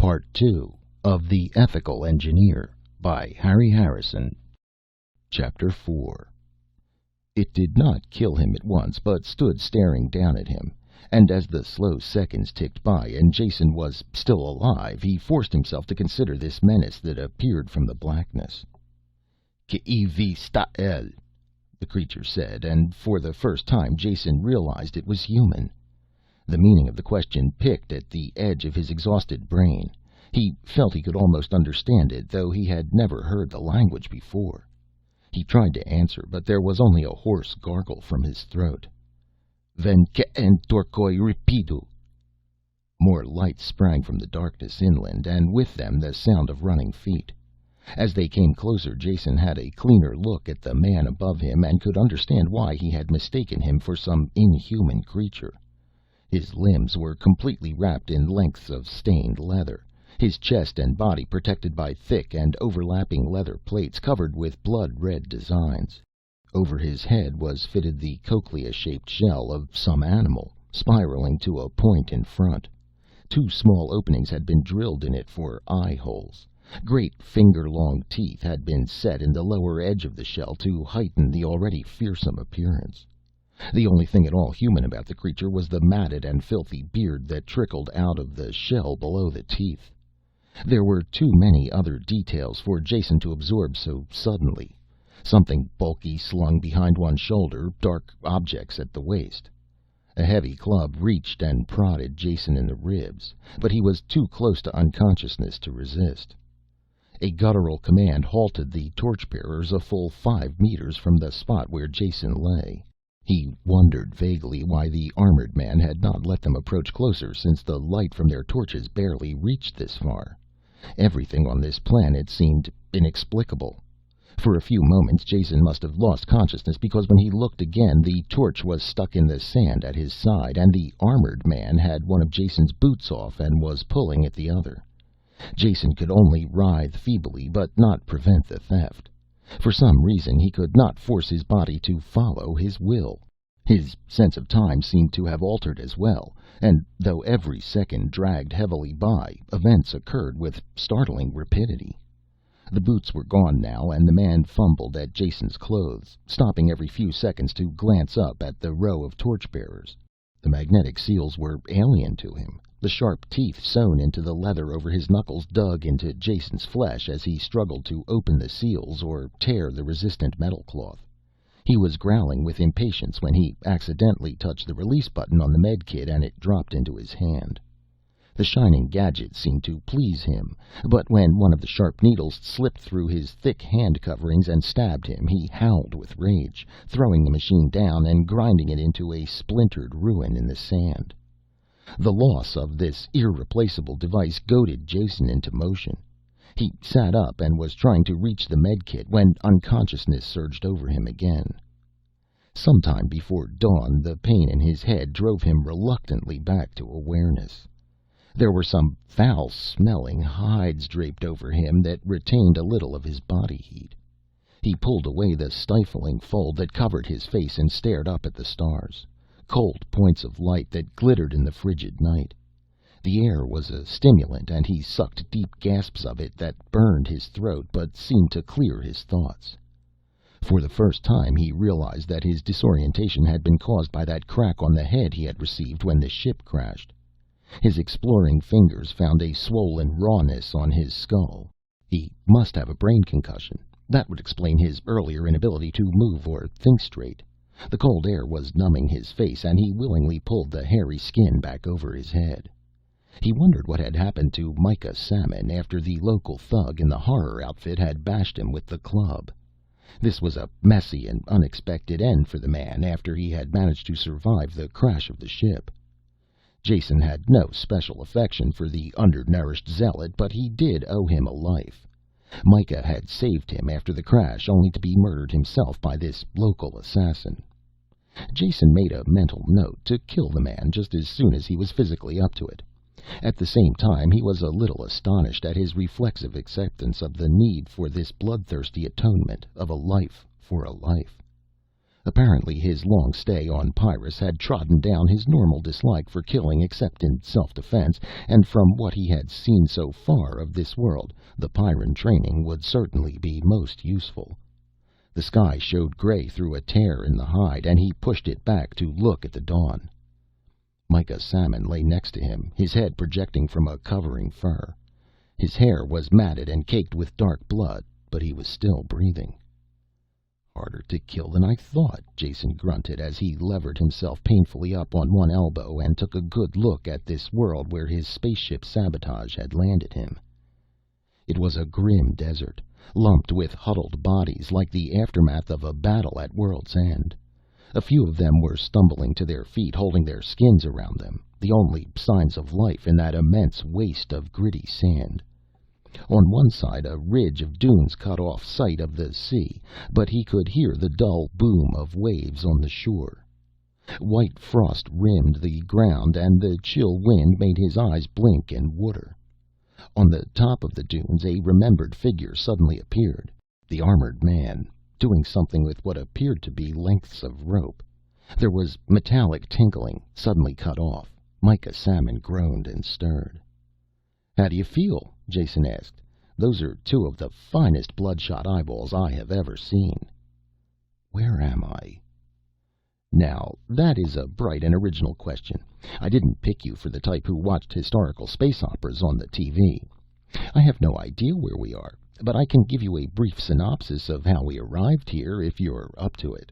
Part 2 of The Ethical Engineer by Harry Harrison. Chapter 4. It did not kill him at once, but stood staring down at him, and as the slow seconds ticked by and Jason was still alive, he forced himself to consider this menace that appeared from the blackness. "K'Ivi-sta-el," the creature said, and for the first time Jason realized it was human. The meaning of the question picked at the edge of his exhausted brain. He felt he could almost understand it, though he had never heard the language before. He tried to answer, but there was only a hoarse gargle from his throat. "Ven ke'en torkoi ripidu." More lights sprang from the darkness inland, and with them the sound of running feet. As they came closer, Jason had a cleaner look at the man above him, and could understand why he had mistaken him for some inhuman creature. His limbs were completely wrapped in lengths of stained leather, his chest and body protected by thick and overlapping leather plates covered with blood-red designs. Over his head was fitted the cochlea-shaped shell of some animal, spiraling to a point in front. Two small openings had been drilled in it for eye-holes. Great finger-long teeth had been set in the lower edge of the shell to heighten the already fearsome appearance. The only thing at all human about the creature was the matted and filthy beard that trickled out of the shell below the teeth. There were too many other details for Jason to absorb so suddenly. Something bulky slung behind one shoulder, dark objects at the waist. A heavy club reached and prodded Jason in the ribs, but he was too close to unconsciousness to resist. A guttural command halted the torchbearers a full 5 meters from the spot where Jason lay. He wondered vaguely why the armored man had not let them approach closer, since the light from their torches barely reached this far. Everything on this planet seemed inexplicable. For a few moments Jason must have lost consciousness, because when he looked again the torch was stuck in the sand at his side, and the armored man had one of Jason's boots off and was pulling at the other. Jason could only writhe feebly, but not prevent the theft. For some reason he could not force his body to follow his will. His sense of time seemed to have altered as well, and though every second dragged heavily by, events occurred with startling rapidity. The boots were gone now, and the man fumbled at Jason's clothes, stopping every few seconds to glance up at the row of torchbearers. The magnetic seals were alien to him. The sharp teeth sewn into the leather over his knuckles dug into Jason's flesh as he struggled to open the seals or tear the resistant metal cloth. He was growling with impatience when he accidentally touched the release button on the medkit and it dropped into his hand. The shining gadget seemed to please him, but when one of the sharp needles slipped through his thick hand coverings and stabbed him, he howled with rage, throwing the machine down and grinding it into a splintered ruin in the sand. The loss of this irreplaceable device goaded Jason into motion. He sat up and was trying to reach the medkit when unconsciousness surged over him again. Sometime before dawn, the pain in his head drove him reluctantly back to awareness. There were some foul-smelling hides draped over him that retained a little of his body heat. He pulled away the stifling fold that covered his face and stared up at the stars, cold points of light that glittered in the frigid night. The air was a stimulant, and he sucked deep gasps of it that burned his throat but seemed to clear his thoughts. For the first time he realized that his disorientation had been caused by that crack on the head he had received when the ship crashed. His exploring fingers found a swollen rawness on his skull. He must have a brain concussion. That would explain his earlier inability to move or think straight. The cold air was numbing his face, and he willingly pulled the hairy skin back over his head. He wondered what had happened to Micah Salmon after the local thug in the horror outfit had bashed him with the club. This was a messy and unexpected end for the man after he had managed to survive the crash of the ship. Jason had no special affection for the undernourished zealot, but he did owe him a life. Micah had saved him after the crash, only to be murdered himself by this local assassin. Jason made a mental note to kill the man just as soon as he was physically up to it. At the same time, he was a little astonished at his reflexive acceptance of the need for this bloodthirsty atonement of a life for a life. Apparently his long stay on Pyrrus had trodden down his normal dislike for killing except in self-defense, and from what he had seen so far of this world, the Pyrran training would certainly be most useful. The sky showed gray through a tear in the hide, and he pushed it back to look at the dawn. Myka Salmon lay next to him, his head projecting from a covering fur. His hair was matted and caked with dark blood, but he was still breathing. "Harder to kill than I thought," Jason grunted as he levered himself painfully up on one elbow and took a good look at this world where his spaceship sabotage had landed him. It was a grim desert, lumped with huddled bodies like the aftermath of a battle at world's end. A few of them were stumbling to their feet, holding their skins around them, the only signs of life in that immense waste of gritty sand. On one side a ridge of dunes cut off sight of the sea, but he could hear the dull boom of waves on the shore. White frost rimmed the ground, and the chill wind made his eyes blink and water. On the top of the dunes a remembered figure suddenly appeared, the armored man, doing something with what appeared to be lengths of rope. There was metallic tinkling, suddenly cut off. Myka Salmon groaned and stirred. "How do you feel?" Jason asked. "Those are two of the finest bloodshot eyeballs I have ever seen." "Where am I?" Now, that is a bright and original question. I didn't pick you for the type who watched historical space operas on the TV. I have no idea where we are, but I can give you a brief synopsis of how we arrived here, if you're up to it.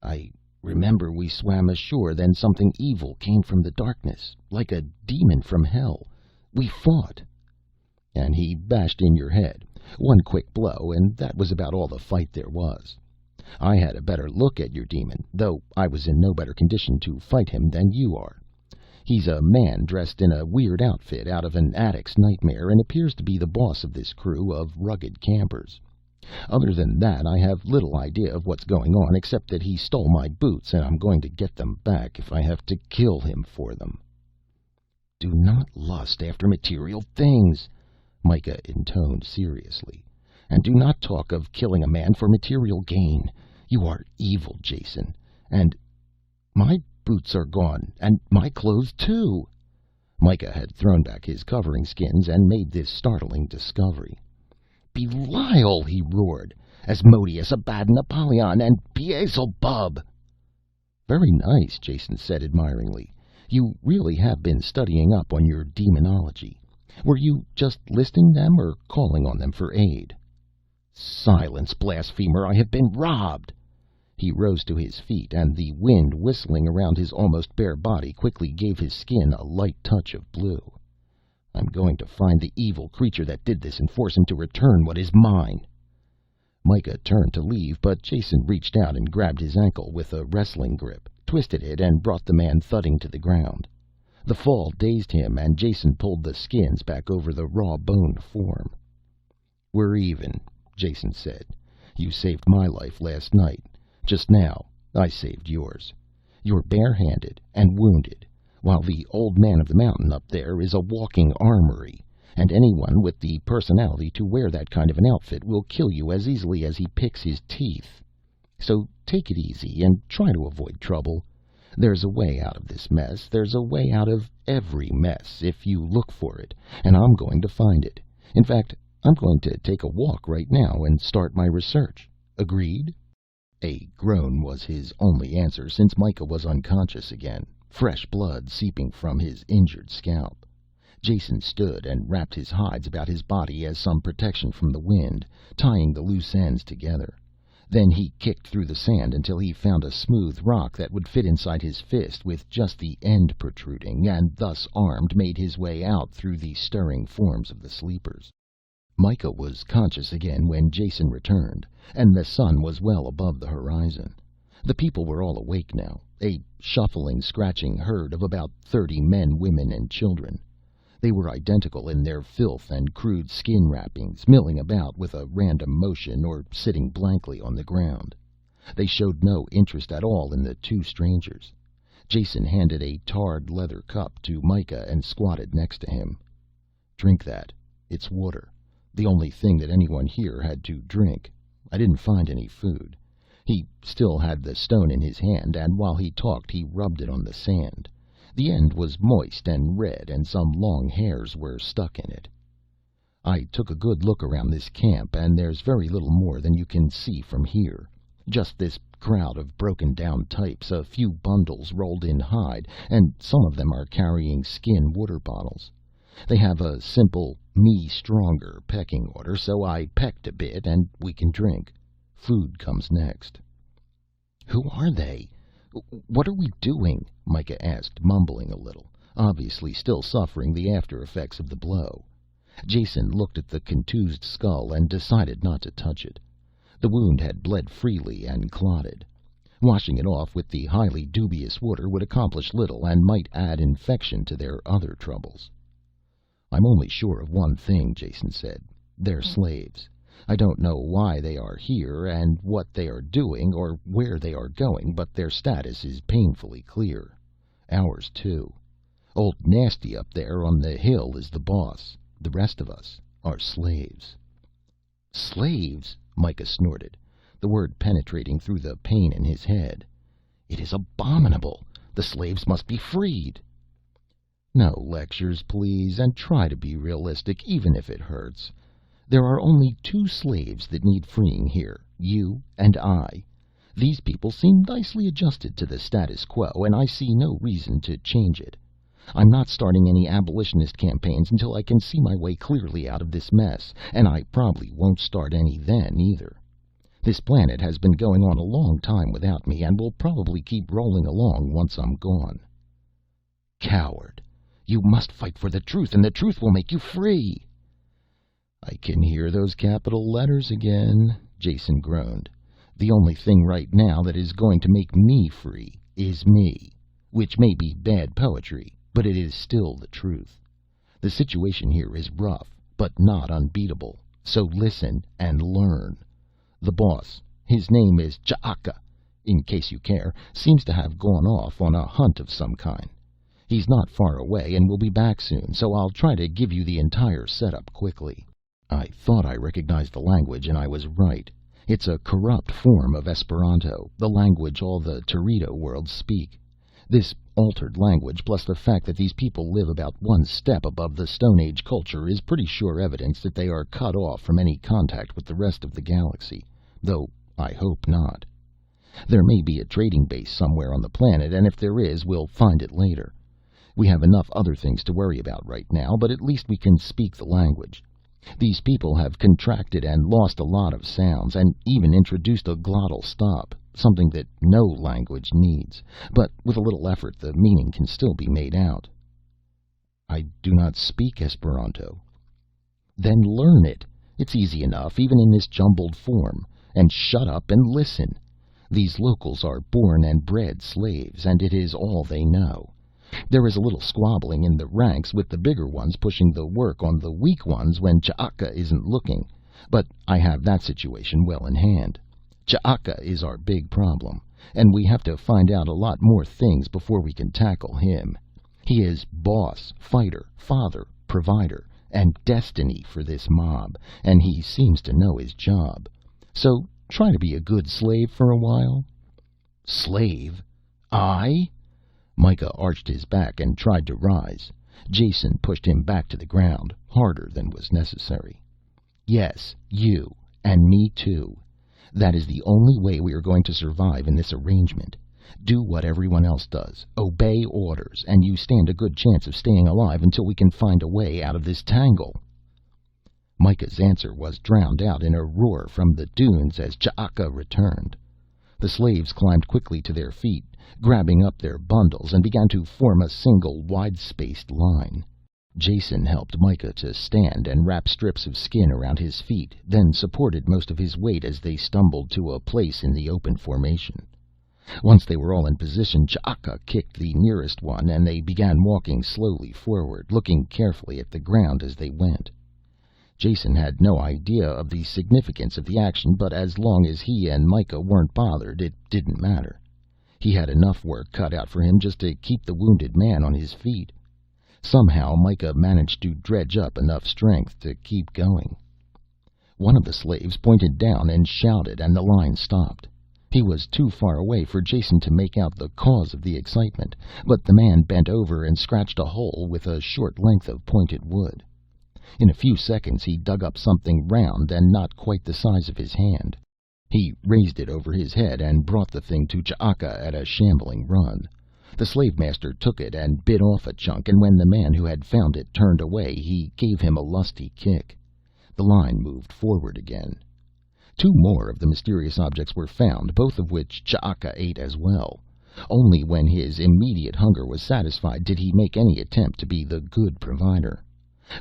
"I remember we swam ashore, then something evil came from the darkness, like a demon from hell. We fought." And he bashed in your head. One quick blow, and that was about all the fight there was. I had a better look at your demon, though I was in no better condition to fight him than you are. He's a man dressed in a weird outfit out of an addict's nightmare, and appears to be the boss of this crew of rugged campers. Other than that, I have little idea of what's going on, except that he stole my boots, and I'm going to get them back if I have to kill him for them. "Do not lust after material things," Myka intoned seriously. "And do not talk of killing a man for material gain. You are evil, Jason. And my boots are gone, and my clothes too." Myka had thrown back his covering skins and made this startling discovery. "Belial!" he roared. "Asmodeus, Abaddon, Apollyon, and Beelzebub!" "Very nice," Jason said admiringly. "You really have been studying up on your demonology. Were you just listing them or calling on them for aid?" "Silence, blasphemer! I have been robbed!" He rose to his feet, and the wind whistling around his almost bare body quickly gave his skin a light touch of blue. "I'm going to find the evil creature that did this and force him to return what is mine." Myka turned to leave, but Jason reached out and grabbed his ankle with a wrestling grip, twisted it, and brought the man thudding to the ground. The fall dazed him, and Jason pulled the skins back over the raw-boned form. "We're even," Jason said. "You saved my life last night. Just now, I saved yours. You're barehanded and wounded, while the old man of the mountain up there is a walking armory, and anyone with the personality to wear that kind of an outfit will kill you as easily as he picks his teeth. So take it easy and try to avoid trouble. There's a way out of this mess. There's a way out of every mess if you look for it, and I'm going to find it. In fact, I'm going to take a walk right now and start my research. Agreed?" A groan was his only answer, since Myka was unconscious again, fresh blood seeping from his injured scalp. Jason stood and wrapped his hides about his body as some protection from the wind, tying the loose ends together. Then he kicked through the sand until he found a smooth rock that would fit inside his fist with just the end protruding, and thus armed made his way out through the stirring forms of the sleepers. Myka was conscious again when Jason returned, and the sun was well above the horizon. The people were all awake now, a shuffling, scratching herd of about 30 men, women, and children. They were identical in their filth and crude skin wrappings, milling about with a random motion or sitting blankly on the ground. They showed no interest at all in the two strangers. Jason handed a tarred leather cup to Myka and squatted next to him. "Drink that. It's water. The only thing that anyone here had to drink. I didn't find any food. He still had the stone in his hand, and while he talked he rubbed it on the sand. The end was moist and red, and some long hairs were stuck in it. "I took a good look around this camp, and there's very little more than you can see from here. Just this crowd of broken down types, a few bundles rolled in hide, and some of them are carrying skin water bottles. They have a simple me stronger pecking order, so I pecked a bit and we can drink. Food comes next." "Who are they? What are we doing?" Micah asked, mumbling a little, obviously still suffering the after effects of the blow. Jason looked at the contused skull and decided not to touch it. The wound had bled freely and clotted. Washing it off with the highly dubious water would accomplish little and might add infection to their other troubles. "I'm only sure of one thing," Jason said. "They're slaves. I don't know why they are here and what they are doing or where they are going, but their status is painfully clear. Ours too. Old Nasty up there on the hill is the boss. The rest of us are slaves." "Slaves?" Micah snorted, the word penetrating through the pain in his head. "It is abominable. The slaves must be freed." "No lectures, please, and try to be realistic, even if it hurts. There are only two slaves that need freeing here, you and I. These people seem nicely adjusted to the status quo, and I see no reason to change it. I'm not starting any abolitionist campaigns until I can see my way clearly out of this mess, and I probably won't start any then either. This planet has been going on a long time without me, and will probably keep rolling along once I'm gone." "Coward! You must fight for the truth, and the truth will make you free." "I can hear those capital letters again," Jason groaned. "The only thing right now that is going to make me free is me, which may be bad poetry, but it is still the truth. The situation here is rough, but not unbeatable, so listen and learn. The boss, his name is Ch'aka, in case you care, seems to have gone off on a hunt of some kind. He's not far away and will be back soon, so I'll try to give you the entire setup quickly." I thought I recognized the language, and I was right. It's a corrupt form of Esperanto, the language all the Teredo worlds speak. This altered language, plus the fact that these people live about one step above the Stone Age culture, is pretty sure evidence that they are cut off from any contact with the rest of the galaxy, though I hope not. There may be a trading base somewhere on the planet, and if there is, we'll find it later. We have enough other things to worry about right now, but at least we can speak the language. These people have contracted and lost a lot of sounds, and even introduced a glottal stop, something that no language needs, but with a little effort the meaning can still be made out." "I do not speak Esperanto." "Then learn it. It's easy enough, even in this jumbled form. And shut up and listen. These locals are born and bred slaves, and it is all they know. There is a little squabbling in the ranks, with the bigger ones pushing the work on the weak ones when Ch'aka isn't looking, but I have that situation well in hand. Ch'aka is our big problem, and we have to find out a lot more things before we can tackle him. He is boss, fighter, father, provider, and destiny for this mob, and he seems to know his job. So try to be a good slave for a while." "Slave? I?" Micah arched his back and tried to rise. Jason pushed him back to the ground, harder than was necessary. "Yes, you, and me too. That is the only way we are going to survive in this arrangement. Do what everyone else does, obey orders, and you stand a good chance of staying alive until we can find a way out of this tangle." Micah's answer was drowned out in a roar from the dunes as Ch'aka returned. The slaves climbed quickly to their feet, grabbing up their bundles, and began to form a single wide-spaced line. Jason helped Micah to stand and wrap strips of skin around his feet, then supported most of his weight as they stumbled to a place in the open formation. Once they were all in position, Ch'aka kicked the nearest one, and they began walking slowly forward, looking carefully at the ground as they went. Jason had no idea of the significance of the action, but as long as he and Micah weren't bothered, it didn't matter. He had enough work cut out for him just to keep the wounded man on his feet. Somehow Micah managed to dredge up enough strength to keep going. One of the slaves pointed down and shouted, and the line stopped. He was too far away for Jason to make out the cause of the excitement, but the man bent over and scratched a hole with a short length of pointed wood. In a few seconds he dug up something round and not quite the size of his hand. He raised it over his head and brought the thing to Ch'aka at a shambling run. The slave master took it and bit off a chunk, and when the man who had found it turned away, he gave him a lusty kick. The line moved forward again. 2 more of the mysterious objects were found, both of which Ch'aka ate as well. Only when his immediate hunger was satisfied did he make any attempt to be the good provider.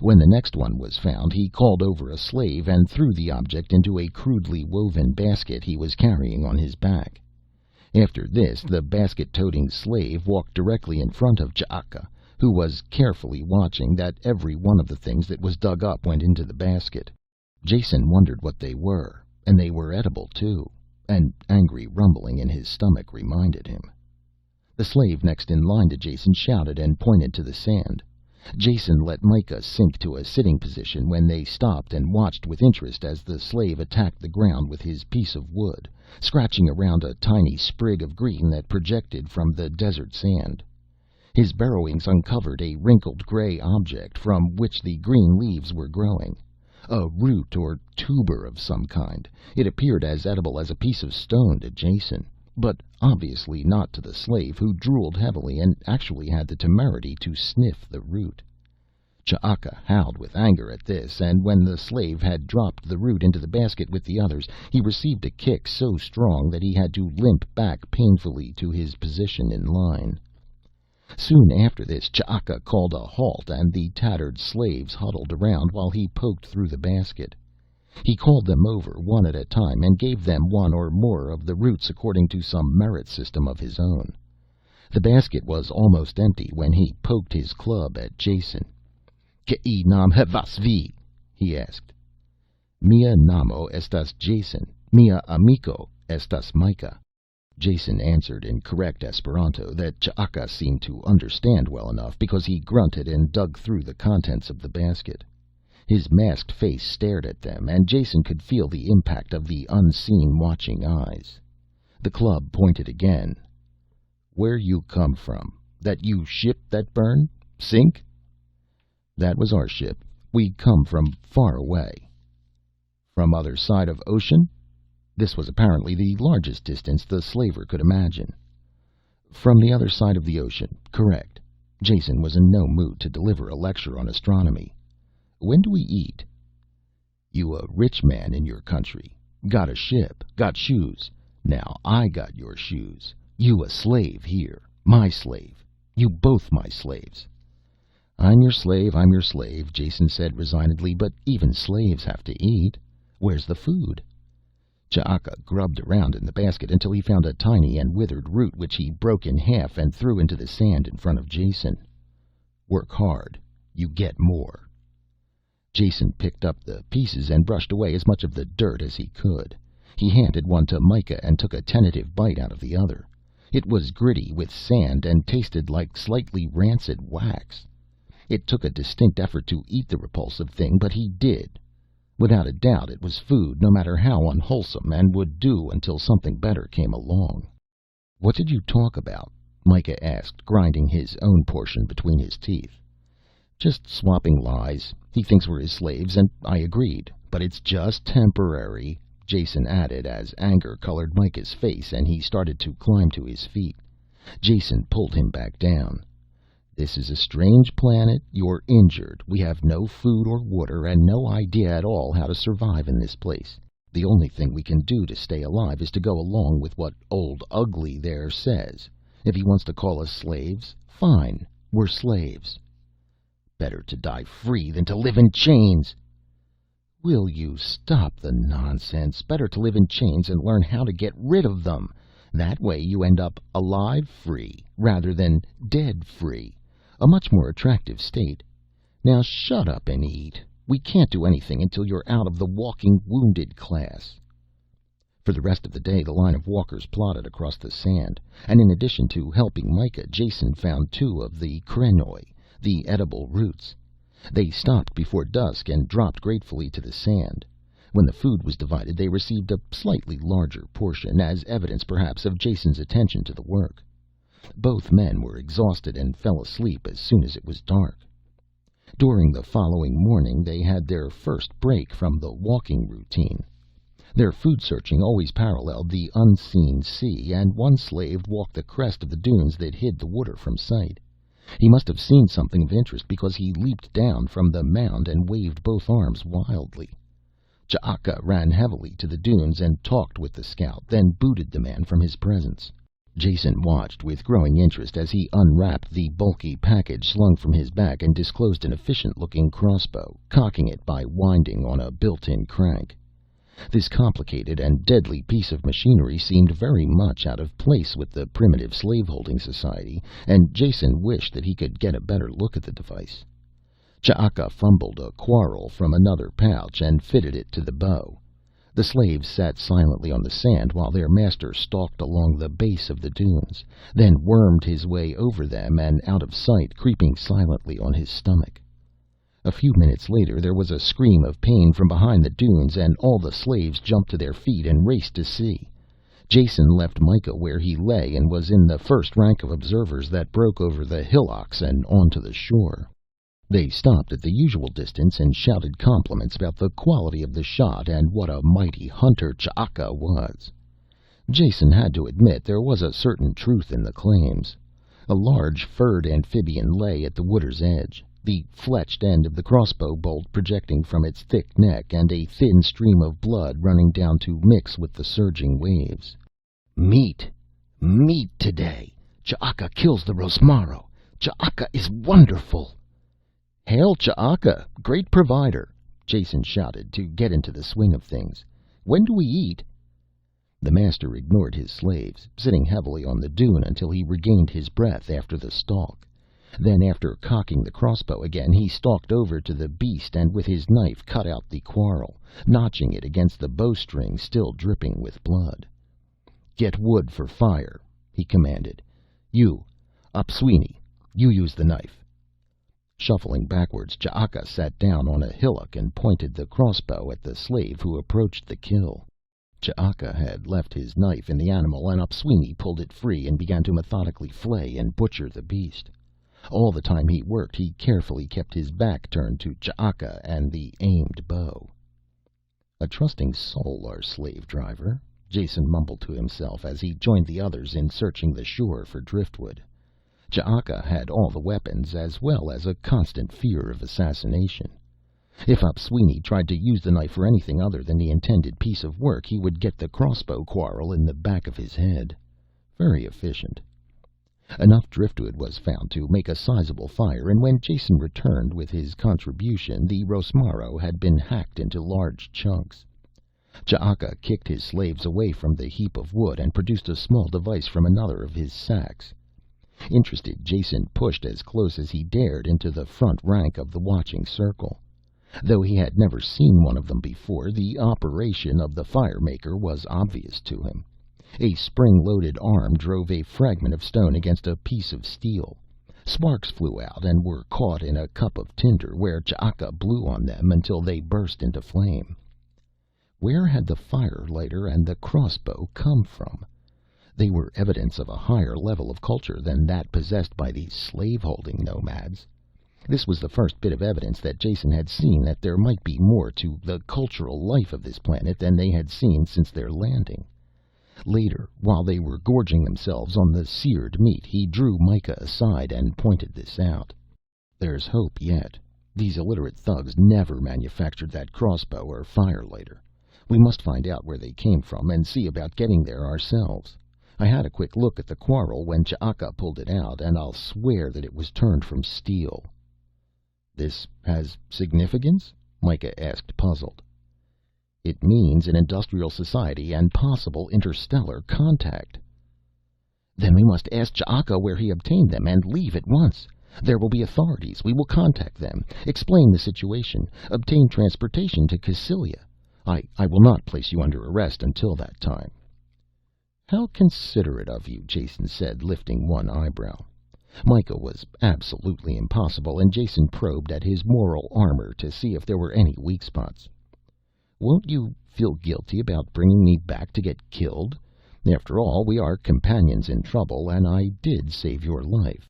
When the next one was found, he called over a slave and threw the object into a crudely woven basket he was carrying on his back. After this, the basket-toting slave walked directly in front of Ch'aka, who was carefully watching that every one of the things that was dug up went into the basket. Jason wondered what they were, and they were edible too. An angry rumbling in his stomach reminded him. The slave next in line to Jason shouted and pointed to the sand. Jason let Micah sink to a sitting position when they stopped and watched with interest as the slave attacked the ground with his piece of wood, scratching around a tiny sprig of green that projected from the desert sand. His burrowings uncovered a wrinkled gray object from which the green leaves were growing. A root or tuber of some kind. It appeared as edible as a piece of stone to Jason, but obviously not to the slave, who drooled heavily and actually had the temerity to sniff the root. Ch'aka howled with anger at this, and when the slave had dropped the root into the basket with the others, he received a kick so strong that he had to limp back painfully to his position in line. Soon after this, Ch'aka called a halt, and the tattered slaves huddled around while he poked through the basket. He called them over one at a time and gave them one or more of the roots according to some merit system of his own. The basket was almost empty when he poked his club at Jason. "K'i nam havas vi?" he asked. "Mia namo estas Jason, mia amico estas Micah." Jason answered in correct Esperanto that Ch'aka seemed to understand well enough, because he grunted and dug through the contents of the basket. His masked face stared at them, and Jason could feel the impact of the unseen watching eyes. The club pointed again. "Where you come from? That you ship that burn? Sink?" "That was our ship. We come from far away." "From other side of ocean?" This was apparently the largest distance the slaver could imagine. "From the other side of the ocean, correct." Jason was in no mood to deliver a lecture on astronomy. "When do we eat?" "You a rich man in your country. Got a ship, got shoes. Now I got your shoes. You a slave here, my slave. You both my slaves." I'm your slave," Jason said resignedly, "but even slaves have to eat. Where's the food?" Ch'aka grubbed around in the basket until he found a tiny and withered root, which he broke in half and threw into the sand in front of Jason. "Work hard. You get more." Jason picked up the pieces and brushed away as much of the dirt as he could. He handed one to Micah and took a tentative bite out of the other. It was gritty with sand and tasted like slightly rancid wax. It took a distinct effort to eat the repulsive thing, but he did. Without a doubt it was food, no matter how unwholesome, and would do until something better came along. "What did you talk about?" Micah asked, grinding his own portion between his teeth. "Just swapping lies. He thinks we're his slaves, and I agreed. But it's just temporary," Jason added as anger colored Micah's face and he started to climb to his feet. Jason pulled him back down. "This is a strange planet. You're injured. We have no food or water, and no idea at all how to survive in this place. The only thing we can do to stay alive is to go along with what Old Ugly there says. If he wants to call us slaves, fine. We're slaves." "Better to die free than to live in chains." "Will you stop the nonsense? Better to live in chains and learn how to get rid of them. That way you end up alive free rather than dead free. A much more attractive state. Now shut up and eat. We can't do anything until you're out of the walking wounded class." For the rest of the day the line of walkers plodded across the sand, and in addition to helping Micah, Jason found 2 of the krenoi, the edible roots. They stopped before dusk and dropped gratefully to the sand. When the food was divided, they received a slightly larger portion, as evidence perhaps of Jason's attention to the work. Both men were exhausted and fell asleep as soon as it was dark. During the following morning they had their first break from the walking routine. Their food searching always paralleled the unseen sea, and one slave walked the crest of the dunes that hid the water from sight. He must have seen something of interest, because he leaped down from the mound and waved both arms wildly. Ch'aka ran heavily to the dunes and talked with the scout, then booted the man from his presence. Jason watched with growing interest as he unwrapped the bulky package slung from his back and disclosed an efficient-looking crossbow, cocking it by winding on a built-in crank. This complicated and deadly piece of machinery seemed very much out of place with the primitive slaveholding society, and Jason wished that he could get a better look at the device. Ch'aka fumbled a quarrel from another pouch and fitted it to the bow. The slaves sat silently on the sand while their master stalked along the base of the dunes, then wormed his way over them and out of sight, creeping silently on his stomach. A few minutes later there was a scream of pain from behind the dunes, and all the slaves jumped to their feet and raced to see. Jason left Micah where he lay and was in the first rank of observers that broke over the hillocks and onto the shore. They stopped at the usual distance and shouted compliments about the quality of the shot and what a mighty hunter Ch'aka was. Jason had to admit there was a certain truth in the claims. A large furred amphibian lay at the water's edge, the fletched end of the crossbow bolt projecting from its thick neck, and a thin stream of blood running down to mix with the surging waves. Meat! Meat today! Ch'aka kills the Rosmaro! Ch'aka is wonderful! Hail Ch'aka, great provider! Jason shouted to get into the swing of things. When do we eat? The master ignored his slaves, sitting heavily on the dune until he regained his breath after the stalk. Then, after cocking the crossbow again, he stalked over to the beast and with his knife cut out the quarrel, notching it against the bowstring still dripping with blood. Get wood for fire, he commanded. You, Opswini, you use the knife. Shuffling backwards, Ch'aka sat down on a hillock and pointed the crossbow at the slave who approached the kill. Ch'aka had left his knife in the animal, and Opswini pulled it free and began to methodically flay and butcher the beast. All the time he worked, he carefully kept his back turned to Ch'aka and the aimed bow. A trusting soul, our slave driver, Jason mumbled to himself as he joined the others in searching the shore for driftwood. Ch'aka had all the weapons, as well as a constant fear of assassination. If Opswini tried to use the knife for anything other than the intended piece of work, he would get the crossbow quarrel in the back of his head. Very efficient. Enough driftwood was found to make a sizable fire, and when Jason returned with his contribution, the Rosmaro had been hacked into large chunks. Ch'aka kicked his slaves away from the heap of wood and produced a small device from another of his sacks. Interested, Jason pushed as close as he dared into the front rank of the watching circle. Though he had never seen one of them before, the operation of the firemaker was obvious to him. A spring-loaded arm drove a fragment of stone against a piece of steel. Sparks flew out and were caught in a cup of tinder, where Ch'aka blew on them until they burst into flame. Where had the firelighter and the crossbow come from? They were evidence of a higher level of culture than that possessed by these slave-holding nomads. This was the first bit of evidence that Jason had seen that there might be more to the cultural life of this planet than they had seen since their landing. Later, while they were gorging themselves on the seared meat, he drew Micah aside and pointed this out. There's hope yet. These illiterate thugs never manufactured that crossbow or firelighter. We must find out where they came from and see about getting there ourselves. I had a quick look at the quarrel when Ch'aka pulled it out, and I'll swear that it was turned from steel. This has significance? Micah asked, puzzled. It means an industrial society and possible interstellar contact. Then we must ask Ch'aka where he obtained them and leave at once. There will be authorities. We will contact them, explain the situation, obtain transportation to Cassylia. I will not place you under arrest until that time. How considerate of you, Jason said, lifting one eyebrow. Micah was absolutely impossible, and Jason probed at his moral armor to see if there were any weak spots. Won't you feel guilty about bringing me back to get killed? After all, we are companions in trouble, and I did save your life."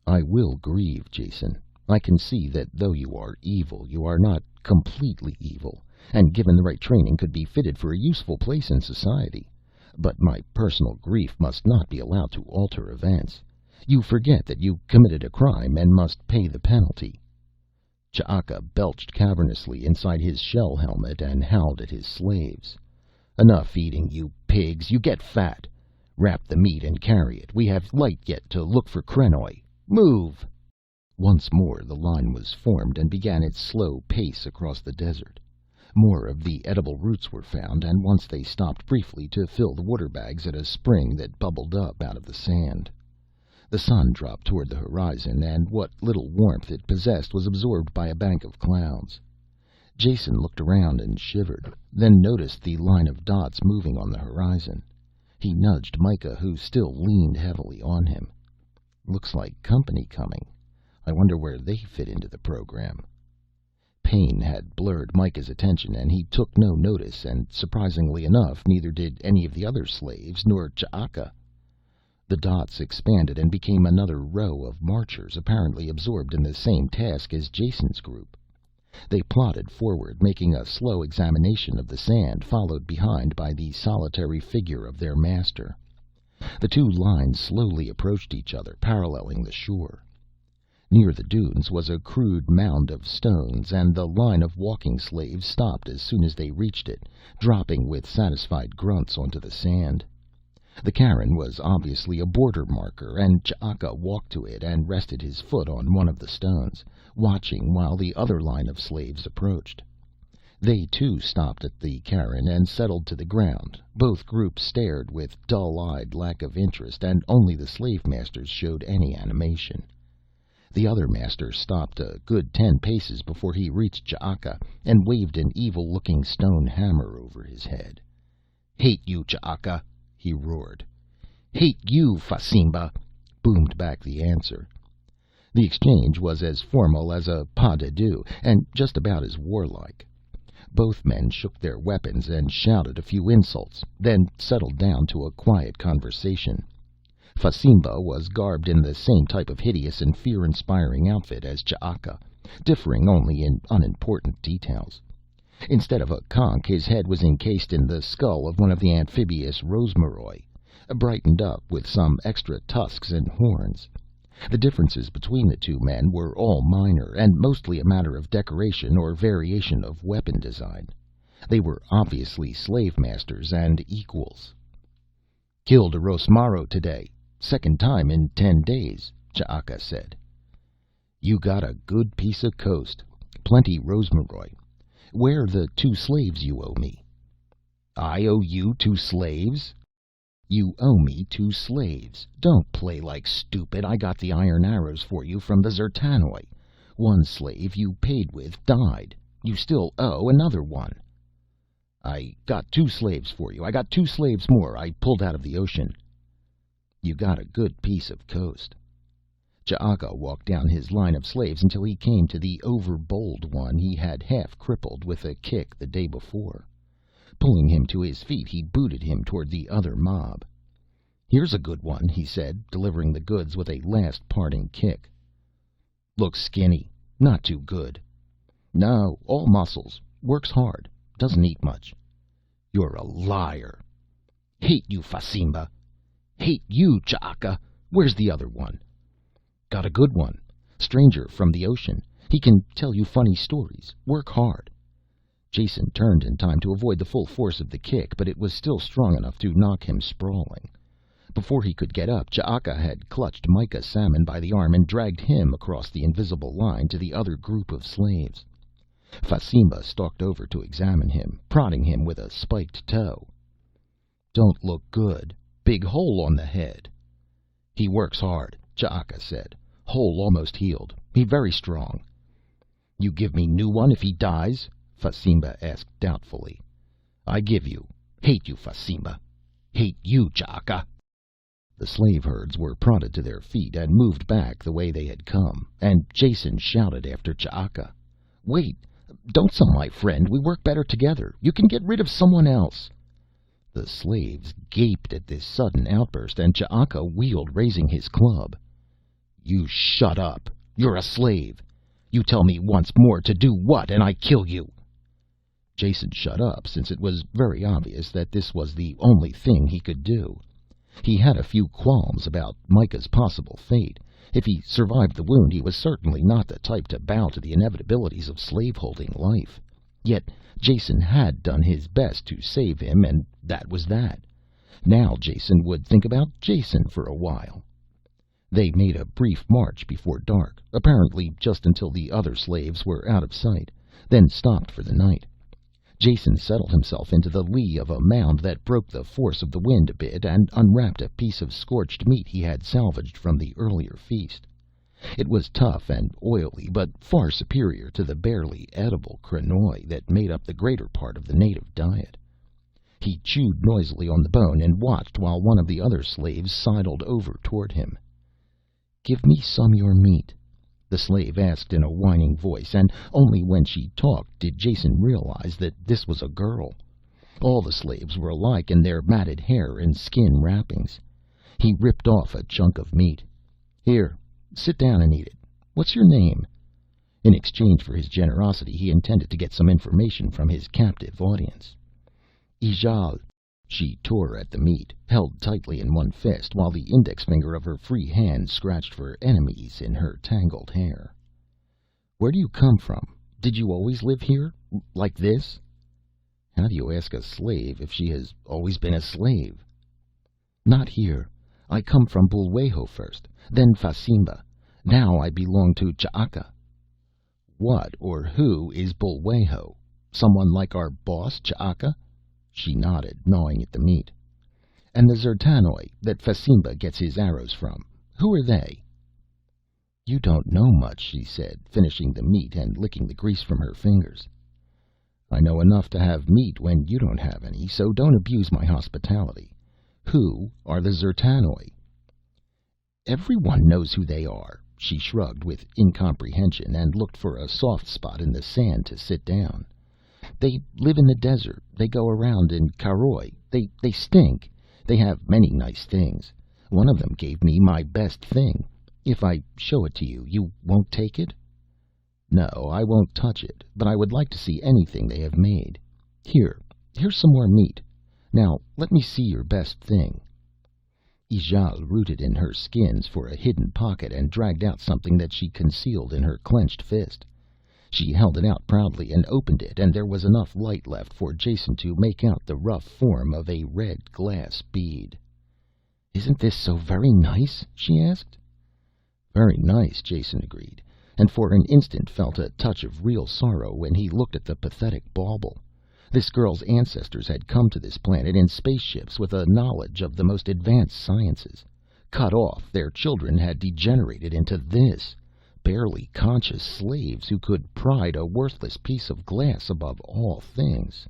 "I will grieve, Jason. I can see that though you are evil, you are not completely evil, and given the right training could be fitted for a useful place in society. But my personal grief must not be allowed to alter events. You forget that you committed a crime and must pay the penalty." Ch'aka belched cavernously inside his shell helmet and howled at his slaves. "Enough eating, you pigs. You get fat. Wrap the meat and carry it. We have light yet to look for Krenoi. Move!" Once more the line was formed and began its slow pace across the desert. More of the edible roots were found, and once they stopped briefly to fill the water bags at a spring that bubbled up out of the sand. The sun dropped toward the horizon, and what little warmth it possessed was absorbed by a bank of clouds. Jason looked around and shivered, then noticed the line of dots moving on the horizon. He nudged Myka, who still leaned heavily on him. "Looks like company coming. I wonder where they fit into the program." Pain had blurred Myka's attention, and he took no notice, and surprisingly enough, neither did any of the other slaves, nor Ch'aka. The dots expanded and became another row of marchers, apparently absorbed in the same task as Jason's group. They plodded forward, making a slow examination of the sand, followed behind by the solitary figure of their master. The two lines slowly approached each other, paralleling the shore. Near the dunes was a crude mound of stones, and the line of walking slaves stopped as soon as they reached it, dropping with satisfied grunts onto the sand. The cairn was obviously a border marker, and Ch'aka walked to it and rested his foot on one of the stones, watching while the other line of slaves approached. They too stopped at the cairn and settled to the ground. Both groups stared with dull-eyed lack of interest, and only the slave masters showed any animation. The other master stopped a good 10 paces before he reached Ch'aka, and waved an evil-looking stone hammer over his head. "Hate you, Ch'aka!" he roared. "Hate you, Fasimba!" boomed back the answer. The exchange was as formal as a pas de deux, and just about as warlike. Both men shook their weapons and shouted a few insults, then settled down to a quiet conversation. Fasimba was garbed in the same type of hideous and fear-inspiring outfit as Ch'aka, differing only in unimportant details. Instead of a conch, his head was encased in the skull of one of the amphibious rosmaroi, brightened up with some extra tusks and horns. The differences between the two men were all minor, and mostly a matter of decoration or variation of weapon design. They were obviously slave masters and equals. "Killed a rosmaro today. Second time in 10 days, Ch'aka said. "You got a good piece of coast. Plenty rosmaroi. Where the 2 slaves you owe me?" "I owe you 2 slaves?" "You owe me 2 slaves. Don't play like stupid. I got the iron arrows for you from the Zertanoi. 1 slave you paid with died. You still owe another one." "I got 2 slaves for you. I got 2 slaves more I pulled out of the ocean." "You got a good piece of coast." Ch'aka walked down his line of slaves until he came to the over-bold one he had half crippled with a kick the day before. Pulling him to his feet, he booted him toward the other mob. "Here's a good one," he said, delivering the goods with a last parting kick. "Looks skinny. Not too good." "No, all muscles. Works hard. Doesn't eat much." "You're a liar." "Hate you, Fasimba." "Hate you, Ch'aka. Where's the other one?" "Got a good one. Stranger from the ocean. He can tell you funny stories. Work hard." Jason turned in time to avoid the full force of the kick, but it was still strong enough to knock him sprawling. Before he could get up, Ch'aka had clutched Myka Salmon by the arm and dragged him across the invisible line to the other group of slaves. Fasimba stalked over to examine him, prodding him with a spiked toe. "Don't look good. Big hole on the head." "He works hard," Ch'aka said. "Hole almost healed. He very strong." "You give me new one if he dies?" Fasimba asked doubtfully. "I give you. Hate you, Fasimba. Hate you, Ch'aka." The slave herds were prodded to their feet and moved back the way they had come, and Jason shouted after Ch'aka. "Wait! Don't sell my friend. We work better together. You can get rid of someone else." The slaves gaped at this sudden outburst, and Ch'aka wheeled, raising his club. "You shut up. You're a slave. You tell me once more to do what, and I kill you." Jason shut up, since it was very obvious that this was the only thing he could do. He had a few qualms about Micah's possible fate. If he survived the wound, he was certainly not the type to bow to the inevitabilities of slave-holding life. Yet Jason had done his best to save him, and that was that. Now Jason would think about Jason for a while. They made a brief march before dark, apparently just until the other slaves were out of sight, then stopped for the night. Jason settled himself into the lee of a mound that broke the force of the wind a bit, and unwrapped a piece of scorched meat he had salvaged from the earlier feast. It was tough and oily, but far superior to the barely edible krenoi that made up the greater part of the native diet. He chewed noisily on the bone and watched while one of the other slaves sidled over toward him. "Give me some your meat," the slave asked in a whining voice, and only when she talked did Jason realize that this was a girl. All the slaves were alike in their matted hair and skin wrappings. He ripped off a chunk of meat. "Here, sit down and eat it. What's your name?" In exchange for his generosity, he intended to get some information from his captive audience. "Ijal." She tore at the meat, held tightly in one fist, while the index finger of her free hand scratched for enemies in her tangled hair. "Where do you come from? Did you always live here? Like this?" How do you ask a slave if she has always been a slave? "Not here. I come from Bulweho first, then Fasimba. Now I belong to Ch'aka." "What or who is Bulweho? Someone like our boss, Ch'aka?" She nodded, gnawing at the meat. "And the Zertanoi that Fasimba gets his arrows from. Who are they?" "You don't know much," she said, finishing the meat and licking the grease from her fingers. "I know enough to have meat when you don't have any, so don't abuse my hospitality. Who are the Zertanoi?" "Everyone knows who they are." She shrugged with incomprehension and looked for a soft spot in the sand to sit down. "They live in the desert. They go around in Karoi. They stink. They have many nice things. One of them gave me my best thing. If I show it to you, you won't take it?" "No, I won't touch it, but I would like to see anything they have made. Here's some more meat. Now let me see your best thing." Ijal rooted in her skins for a hidden pocket and dragged out something that she concealed in her clenched fist. She held it out proudly and opened it, and there was enough light left for Jason to make out the rough form of a red glass bead. "Isn't this so very nice?" she asked. "Very nice," Jason agreed, and for an instant felt a touch of real sorrow when he looked at the pathetic bauble. This girl's ancestors had come to this planet in spaceships with a knowledge of the most advanced sciences. Cut off, their children had degenerated into this. Barely conscious slaves who could pride a worthless piece of glass above all things.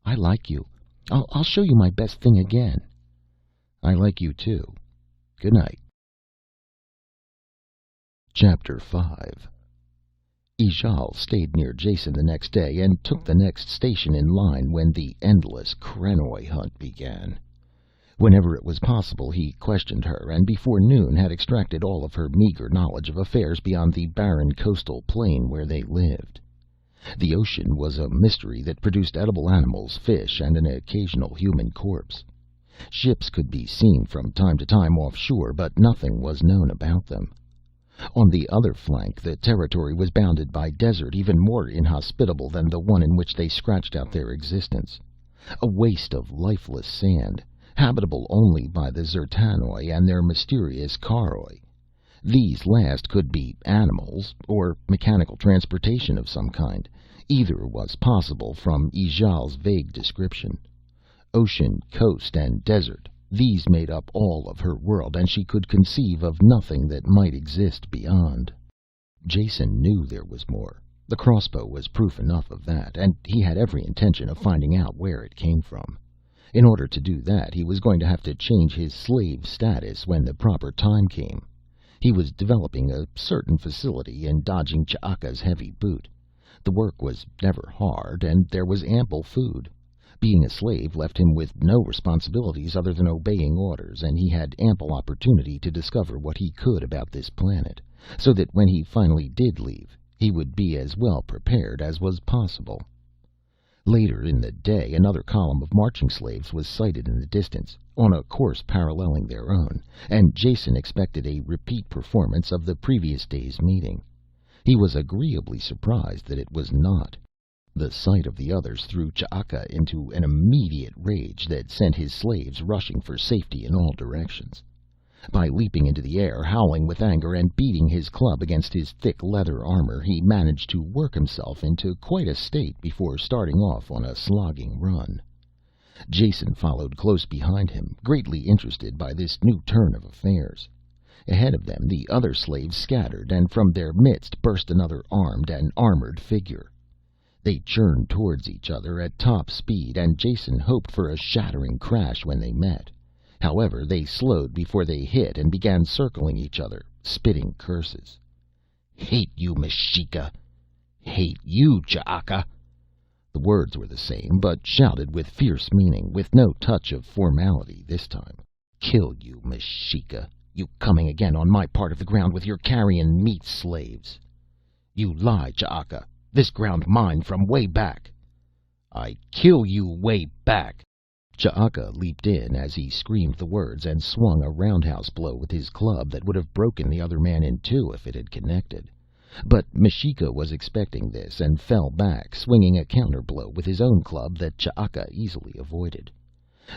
"I like you. I'll show you my best thing again." "I like you too. Good night." Chapter 5. Ijal stayed near Jason the next day and took the next station in line when the endless krenoi hunt began. Whenever it was possible he questioned her, and before noon had extracted all of her meager knowledge of affairs beyond the barren coastal plain where they lived. The ocean was a mystery that produced edible animals, fish, and an occasional human corpse. Ships could be seen from time to time offshore, but nothing was known about them. On the other flank, the territory was bounded by desert even more inhospitable than the one in which they scratched out their existence. A waste of lifeless sand, habitable only by the Zertanoi and their mysterious Karoi. These last could be animals, or mechanical transportation of some kind. Either was possible from Ijal's vague description. Ocean, coast, and desert, these made up all of her world, and she could conceive of nothing that might exist beyond. Jason knew there was more. The crossbow was proof enough of that, and he had every intention of finding out where it came from. In order to do that, he was going to have to change his slave status when the proper time came. He was developing a certain facility in dodging Ch'aka's heavy boot. The work was never hard, and there was ample food. Being a slave left him with no responsibilities other than obeying orders, and he had ample opportunity to discover what he could about this planet, so that when he finally did leave, he would be as well prepared as was possible. Later in the day, another column of marching slaves was sighted in the distance, on a course paralleling their own, and Jason expected a repeat performance of the previous day's meeting. He was agreeably surprised that it was not. The sight of the others threw Ch'aka into an immediate rage that sent his slaves rushing for safety in all directions. By leaping into the air, howling with anger, and beating his club against his thick leather armor, he managed to work himself into quite a state before starting off on a slogging run. Jason followed close behind him, greatly interested by this new turn of affairs. Ahead of them the other slaves scattered, and from their midst burst another armed and armored figure. They churned towards each other at top speed, and Jason hoped for a shattering crash when they met. However, they slowed before they hit and began circling each other, spitting curses. "Hate you, Mexica! Hate you, Ch'aka!" The words were the same, but shouted with fierce meaning, with no touch of formality this time. "Kill you, Mexica! You coming again on my part of the ground with your carrion meat slaves! You lie, Ch'aka! This ground mine from way back! I kill you way back!" Ch'aka leaped in as he screamed the words and swung a roundhouse blow with his club that would have broken the other man in two if it had connected. But Mexica was expecting this and fell back, swinging a counter blow with his own club that Ch'aka easily avoided.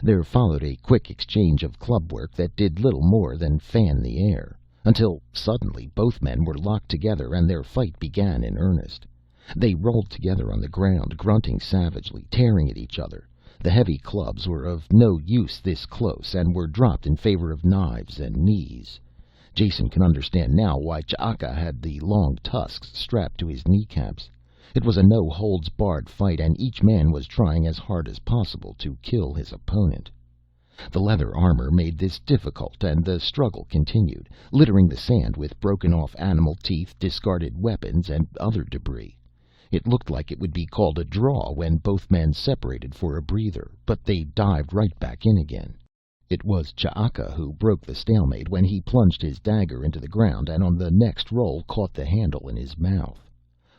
There followed a quick exchange of club work that did little more than fan the air, until suddenly both men were locked together and their fight began in earnest. They rolled together on the ground, grunting savagely, tearing at each other. The heavy clubs were of no use this close, and were dropped in favor of knives and knees. Jason could understand now why Ch'aka had the long tusks strapped to his kneecaps. It was a no-holds-barred fight, and each man was trying as hard as possible to kill his opponent. The leather armor made this difficult, and the struggle continued, littering the sand with broken-off animal teeth, discarded weapons, and other debris. It looked like it would be called a draw when both men separated for a breather, but they dived right back in again. It was Ch'aka who broke the stalemate when he plunged his dagger into the ground and on the next roll caught the handle in his mouth.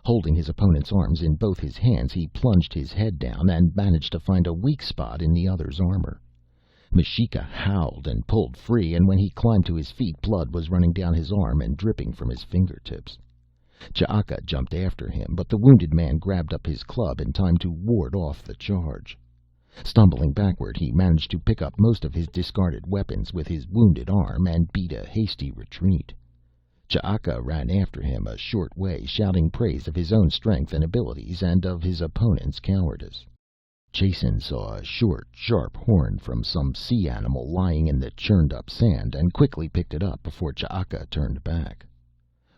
Holding his opponent's arms in both his hands, he plunged his head down and managed to find a weak spot in the other's armor. Mexica howled and pulled free, and when he climbed to his feet, blood was running down his arm and dripping from his fingertips. Ch'aka jumped after him, but the wounded man grabbed up his club in time to ward off the charge. Stumbling backward, he managed to pick up most of his discarded weapons with his wounded arm and beat a hasty retreat. Ch'aka ran after him a short way, shouting praise of his own strength and abilities and of his opponent's cowardice. Jason saw a short, sharp horn from some sea animal lying in the churned-up sand and quickly picked it up before Ch'aka turned back.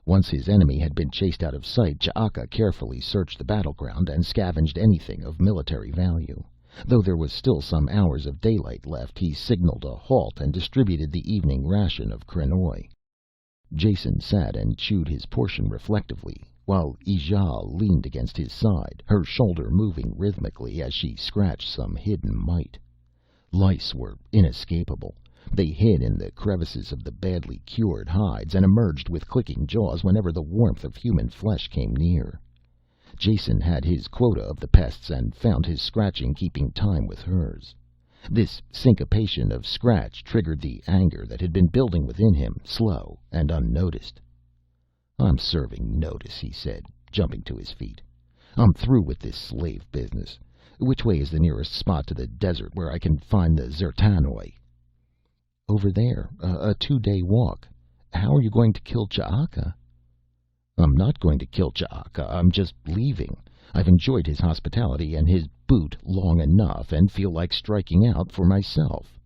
Once his enemy had been chased out of sight, Ch'aka carefully searched the battleground and scavenged anything of military value. Though there was still some hours of daylight left, he signaled a halt and distributed the evening ration of krenoi. Jason sat and chewed his portion reflectively, while Ijal leaned against his side, her shoulder moving rhythmically as she scratched some hidden mite. Lice were inescapable. They hid in the crevices of the badly cured hides and emerged with clicking jaws whenever the warmth of human flesh came near. Jason had his quota of the pests and found his scratching keeping time with hers. This syncopation of scratch triggered the anger that had been building within him, slow and unnoticed. "I'm serving notice," he said, jumping to his feet. "I'm through with this slave business. Which way is the nearest spot to the desert where I can find the Zertanoi?" "Over there, a 2-day walk. How are you going to kill Ch'aka?" "I'm not going to kill Ch'aka. I'm just leaving. I've enjoyed his hospitality and his boot long enough and feel like striking out for myself."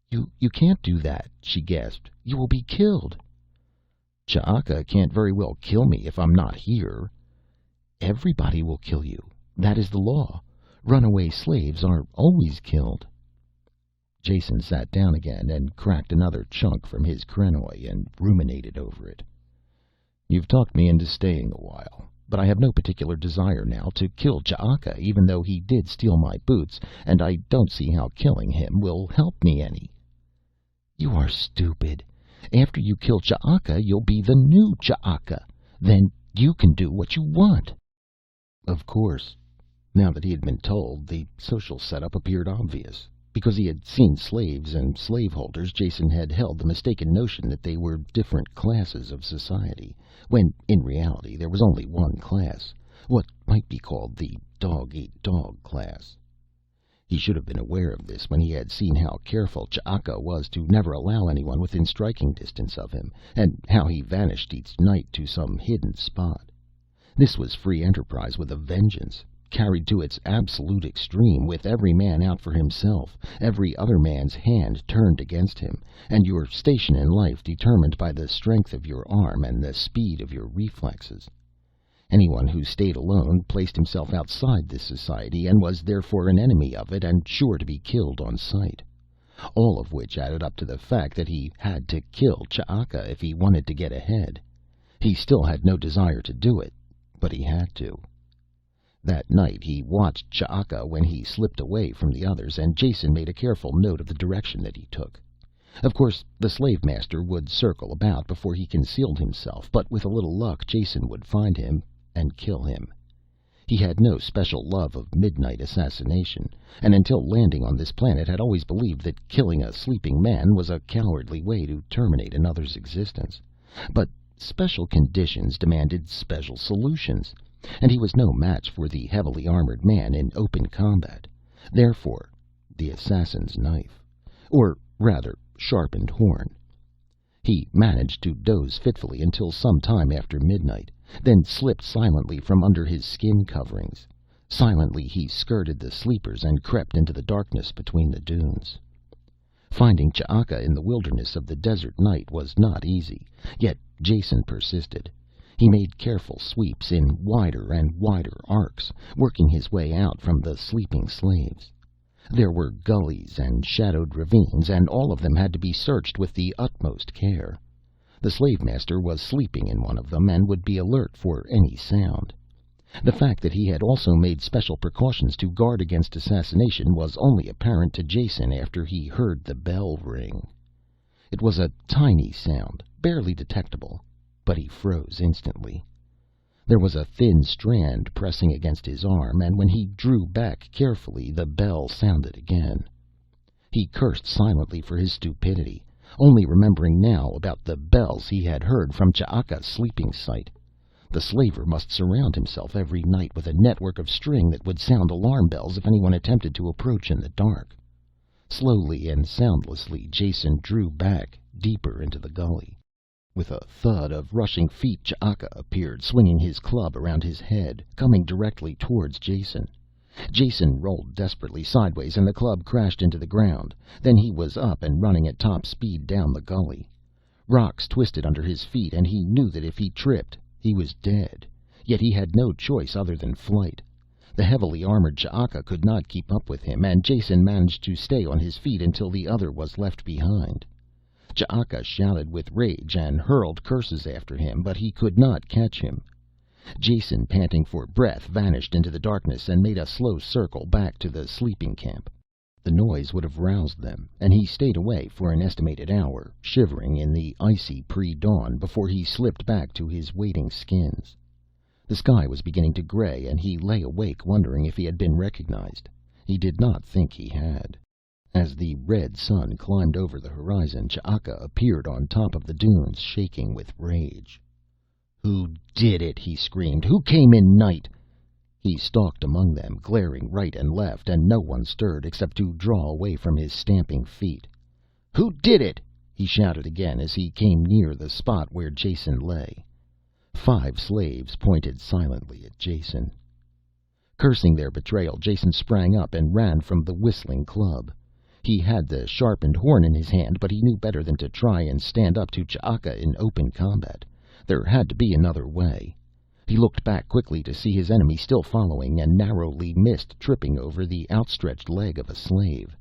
You can't do that," she gasped. "You will be killed." "Ch'aka can't very well kill me if I'm not here." "Everybody will kill you. That is the law. Runaway slaves are always killed." Jason sat down again and cracked another chunk from his krenoi and ruminated over it. "You've talked me into staying a while, but I have no particular desire now to kill Ch'aka, even though he did steal my boots, and I don't see how killing him will help me any." "You are stupid. After you kill Ch'aka, you'll be the new Ch'aka. Then you can do what you want." Of course. Now that he had been told, the social setup appeared obvious. Because he had seen slaves and slaveholders, Jason had held the mistaken notion that they were different classes of society, when in reality there was only one class, what might be called the dog-eat-dog class. He should have been aware of this when he had seen how careful Ch'aka was to never allow anyone within striking distance of him, and how he vanished each night to some hidden spot. This was free enterprise with a vengeance, carried to its absolute extreme, with every man out for himself, every other man's hand turned against him, and your station in life determined by the strength of your arm and the speed of your reflexes. Anyone who stayed alone placed himself outside this society, and was therefore an enemy of it and sure to be killed on sight. All of which added up to the fact that he had to kill Ch'aka if he wanted to get ahead. He still had no desire to do it, but he had to. That night he watched Ch'aka when he slipped away from the others, and Jason made a careful note of the direction that he took. Of course, the slave master would circle about before he concealed himself, but with a little luck Jason would find him and kill him. He had no special love of midnight assassination, and until landing on this planet had always believed that killing a sleeping man was a cowardly way to terminate another's existence. But special conditions demanded special solutions, and he was no match for the heavily armored man in open combat. Therefore, the assassin's knife, or rather sharpened horn. He managed to doze fitfully until some time after midnight, then slipped silently from under his skin coverings. Silently he skirted the sleepers and crept into the darkness between the dunes. Finding Ch'aka in the wilderness of the desert night was not easy, yet Jason persisted. He made careful sweeps in wider and wider arcs, working his way out from the sleeping slaves. There were gullies and shadowed ravines, and all of them had to be searched with the utmost care. The slave master was sleeping in one of them and would be alert for any sound. The fact that he had also made special precautions to guard against assassination was only apparent to Jason after he heard the bell ring. It was a tiny sound, barely detectable, but he froze instantly. There was a thin strand pressing against his arm, and when he drew back carefully, the bell sounded again. He cursed silently for his stupidity, only remembering now about the bells he had heard from Ch'aka's sleeping site. The slaver must surround himself every night with a network of string that would sound alarm bells if anyone attempted to approach in the dark. Slowly and soundlessly Jason drew back deeper into the gully. With a thud of rushing feet, Ch'aka appeared, swinging his club around his head, coming directly towards Jason. Jason rolled desperately sideways and the club crashed into the ground. Then he was up and running at top speed down the gully. Rocks twisted under his feet, and he knew that if he tripped, he was dead. Yet he had no choice other than flight. The heavily armored Ch'aka could not keep up with him, and Jason managed to stay on his feet until the other was left behind. Ch'aka shouted with rage and hurled curses after him, but he could not catch him. Jason, panting for breath, vanished into the darkness and made a slow circle back to the sleeping camp. The noise would have roused them, and he stayed away for an estimated hour, shivering in the icy pre-dawn, before he slipped back to his waiting skins. The sky was beginning to gray, and he lay awake wondering if he had been recognized. He did not think he had. As the red sun climbed over the horizon, Ch'aka appeared on top of the dunes, shaking with rage. "Who did it?" he screamed. "Who came in night?" He stalked among them, glaring right and left, and no one stirred except to draw away from his stamping feet. "Who did it?" he shouted again as he came near the spot where Jason lay. 5 slaves pointed silently at Jason. Cursing their betrayal, Jason sprang up and ran from the whistling club. He had the sharpened horn in his hand, but he knew better than to try and stand up to Ch'aka in open combat. There had to be another way. He looked back quickly to see his enemy still following, and narrowly missed tripping over the outstretched leg of a slave.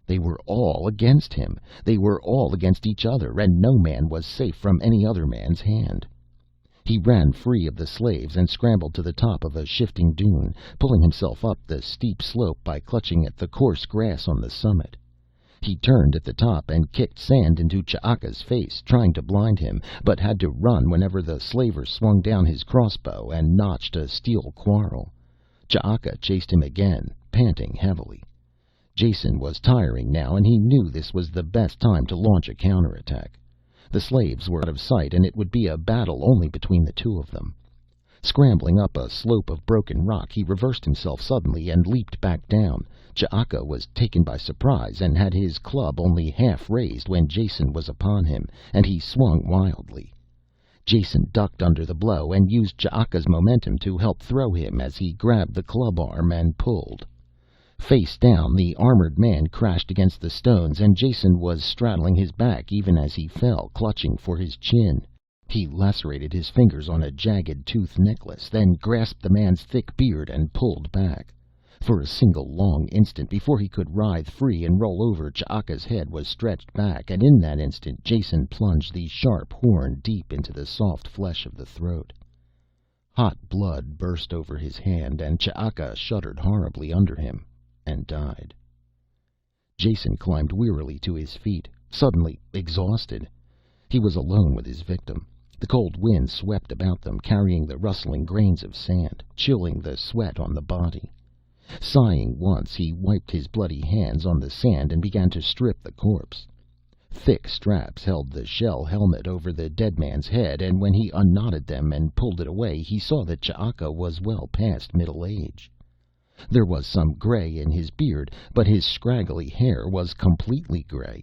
They were all against him. They were all against each other, and no man was safe from any other man's hand. He ran free of the slaves and scrambled to the top of a shifting dune, pulling himself up the steep slope by clutching at the coarse grass on the summit. He turned at the top and kicked sand into Ch'aka's face, trying to blind him, but had to run whenever the slaver swung down his crossbow and notched a steel quarrel. Ch'aka chased him again, panting heavily. Jason was tiring now, and he knew this was the best time to launch a counterattack. The slaves were out of sight, and it would be a battle only between the two of them. Scrambling up a slope of broken rock, he reversed himself suddenly and leaped back down. Ch'aka was taken by surprise and had his club only half raised when Jason was upon him, and he swung wildly. Jason ducked under the blow and used Ch'aka's momentum to help throw him as he grabbed the club arm and pulled. Face down, the armored man crashed against the stones, and Jason was straddling his back even as he fell, clutching for his chin. He lacerated his fingers on a jagged tooth necklace, then grasped the man's thick beard and pulled back. For a single long instant, before he could writhe free and roll over, Ch'aka's head was stretched back, and in that instant Jason plunged the sharp horn deep into the soft flesh of the throat. Hot blood burst over his hand, and Ch'aka shuddered horribly under him and died. Jason climbed wearily to his feet, suddenly exhausted. He was alone with his victim. The cold wind swept about them, carrying the rustling grains of sand, chilling the sweat on the body. Sighing once, he wiped his bloody hands on the sand and began to strip the corpse. Thick straps held the shell helmet over the dead man's head, and when he unknotted them and pulled it away, he saw that Ch'aka was well past middle age. There was some gray in his beard, but his scraggly hair was completely gray,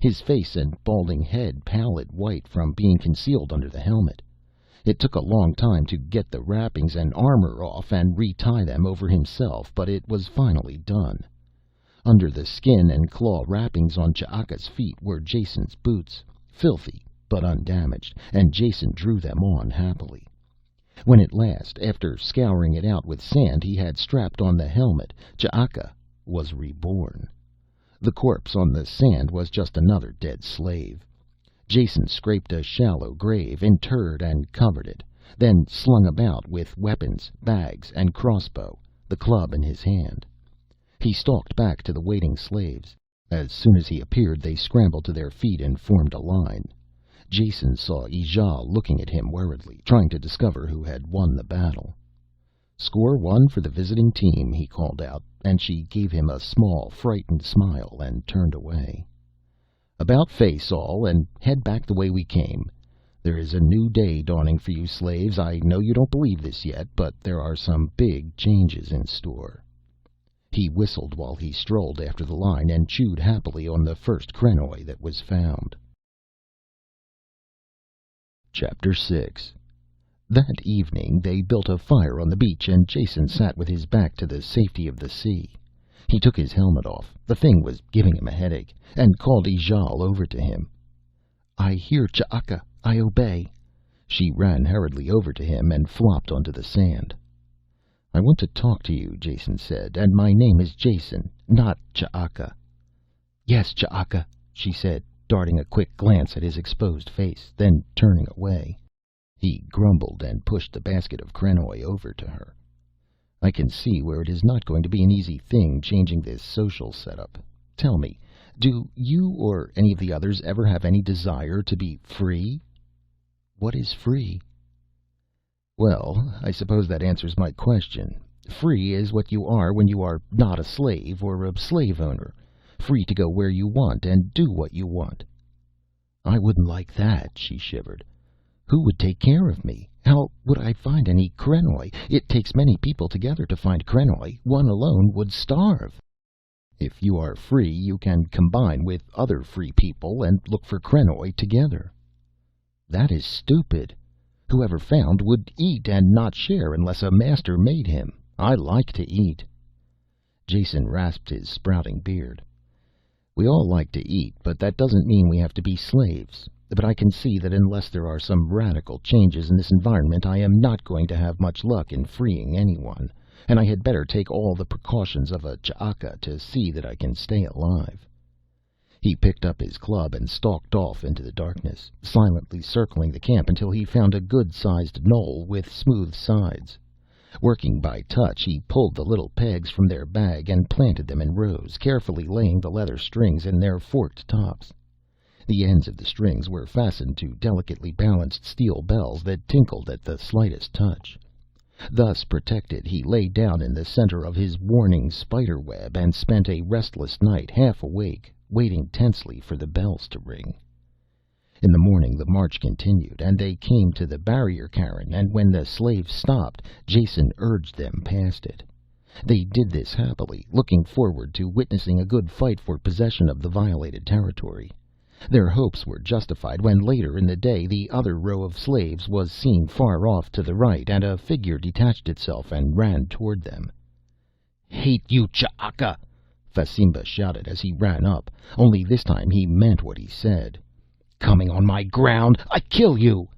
his face and balding head pallid white from being concealed under the helmet. It took a long time to get the wrappings and armor off and retie them over himself, but it was finally done. Under the skin and claw wrappings on Ch'aka's feet were Jason's boots, filthy but undamaged, and Jason drew them on happily. When at last, after scouring it out with sand, he had strapped on the helmet, Ch'aka was reborn. The corpse on the sand was just another dead slave. Jason scraped a shallow grave, interred and covered it, then slung about with weapons, bags, and crossbow, the club in his hand. He stalked back to the waiting slaves. As soon as he appeared, they scrambled to their feet and formed a line. Jason saw Ijal looking at him worriedly, trying to discover who had won the battle. "Score one for the visiting team," he called out, and she gave him a small, frightened smile and turned away. "About face all, and head back the way we came. There is a new day dawning for you slaves. I know you don't believe this yet, but there are some big changes in store." He whistled while he strolled after the line and chewed happily on the first krenoi that was found. Chapter 6. That evening they built a fire on the beach, and Jason sat with his back to the safety of the sea. He took his helmet off, the thing was giving him a headache, and called Ijal over to him. "I hear Ch'aka, I obey." She ran hurriedly over to him and flopped onto the sand. "I want to talk to you," Jason said, "and my name is Jason, not Ch'aka." "Yes, Ch'aka," she said, darting a quick glance at his exposed face, then turning away. He grumbled and pushed the basket of krenoi over to her. "I can see where it is not going to be an easy thing changing this social setup. Tell me, do you or any of the others ever have any desire to be free?" "What is free?" "Well, I suppose that answers my question. Free is what you are when you are not a slave or a slave owner. Free to go where you want and do what you want." "I wouldn't like that," she shivered. "Who would take care of me? How would I find any krenoi? It takes many people together to find krenoi. One alone would starve." "If you are free, you can combine with other free people and look for krenoi together." "That is stupid. Whoever found would eat and not share unless a master made him. I like to eat." Jason rasped his sprouting beard. "We all like to eat, but that doesn't mean we have to be slaves. But I can see that unless there are some radical changes in this environment, I am not going to have much luck in freeing anyone, and I had better take all the precautions of a Ch'aka to see that I can stay alive." He picked up his club and stalked off into the darkness, silently circling the camp until he found a good-sized knoll with smooth sides. Working by touch, he pulled the little pegs from their bag and planted them in rows, carefully laying the leather strings in their forked tops. The ends of the strings were fastened to delicately balanced steel bells that tinkled at the slightest touch. Thus protected, he lay down in the center of his warning spider web and spent a restless night, half awake, waiting tensely for the bells to ring. In the morning the march continued, and they came to the barrier cairn, and when the slaves stopped, Jason urged them past it. They did this happily, looking forward to witnessing a good fight for possession of the violated territory. Their hopes were justified when later in the day the other row of slaves was seen far off to the right, and a figure detached itself and ran toward them. "Hate you, Ch'aka!" Fasimba shouted as he ran up, only this time he meant what he said. "Coming on my ground, I kill you!"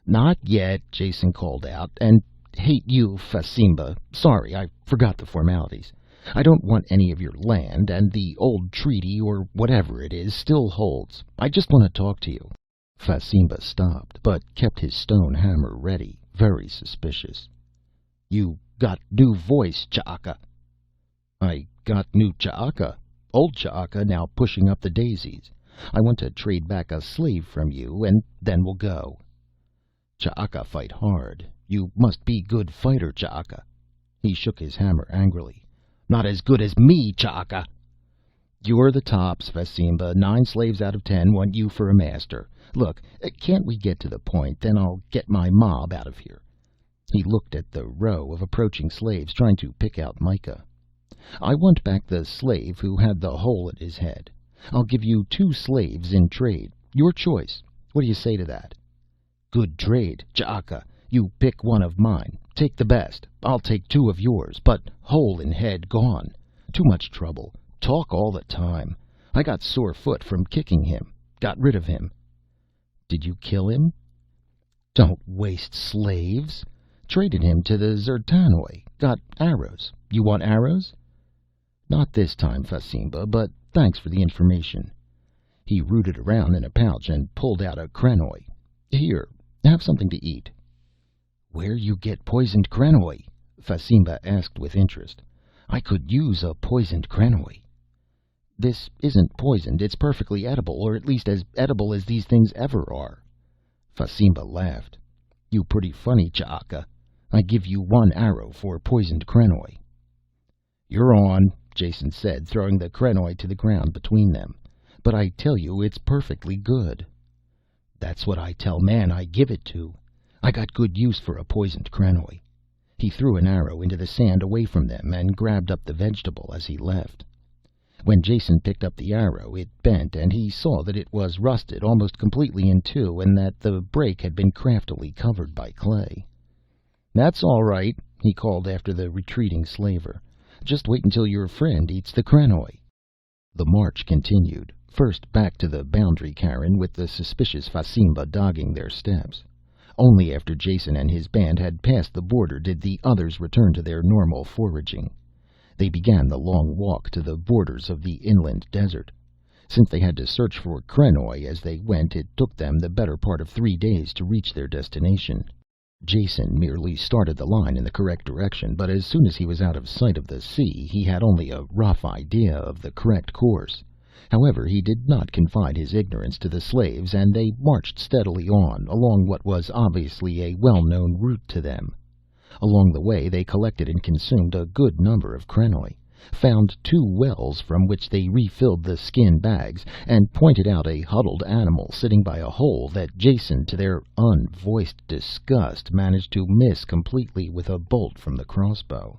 "Not yet," Jason called out, "and hate you, Fasimba. Sorry, I forgot the formalities. I don't want any of your land, and the old treaty, or whatever it is, still holds. I just want to talk to you." Fasimba stopped, but kept his stone hammer ready, very suspicious. "You got new voice, Ch'aka." "I got new Ch'aka. Old Ch'aka now pushing up the daisies. I want to trade back a slave from you, and then we'll go." "Ch'aka fight hard. You must be good fighter, Ch'aka." He shook his hammer angrily. "Not as good as me, Ch'aka." "You're the tops, Fasimba. 9 slaves out of 10 want you for a master. Look, can't we get to the point? Then I'll get my mob out of here." He looked at the row of approaching slaves, trying to pick out Micah. "I want back the slave who had the hole in his head. I'll give you 2 slaves in trade. Your choice. What do you say to that?" "Good trade, Ch'aka. You pick one of mine. Take the best. I'll take 2 of yours, but hole in head gone. Too much trouble. Talk all the time. I got sore foot from kicking him. Got rid of him." "Did you kill him?" "Don't waste slaves. Traded him to the Zertanoi. Got arrows. You want arrows?" "Not this time, Fasimba, but thanks for the information." He rooted around in a pouch and pulled out a krenoi. "Here, have something to eat." "Where you get poisoned krenoi?" Fasimba asked with interest. "I could use a poisoned krenoi." "This isn't poisoned. It's perfectly edible, or at least as edible as these things ever are." Fasimba laughed. "You pretty funny, Ch'aka. I give you 1 arrow for poisoned krenoi." "You're on," Jason said, throwing the krenoi to the ground between them. "But I tell you it's perfectly good." "That's what I tell man I give it to. I got good use for a poisoned krenoi." He threw an arrow into the sand away from them and grabbed up the vegetable as he left. When Jason picked up the arrow, it bent, and he saw that it was rusted almost completely in 2, and that the break had been craftily covered by clay. "That's all right," he called after the retreating slaver. "Just wait until your friend eats the krenoi." The march continued, first back to the boundary cairn, with the suspicious Fasimba dogging their steps. Only after Jason and his band had passed the border did the others return to their normal foraging. They began the long walk to the borders of the inland desert. Since they had to search for krenoi as they went, it took them the better part of 3 days to reach their destination. Jason merely started the line in the correct direction, but as soon as he was out of sight of the sea, he had only a rough idea of the correct course. However, he did not confide his ignorance to the slaves, and they marched steadily on, along what was obviously a well-known route to them. Along the way they collected and consumed a good number of krenoi, found 2 wells from which they refilled the skin bags, and pointed out a huddled animal sitting by a hole that Jason, to their unvoiced disgust, managed to miss completely with a bolt from the crossbow.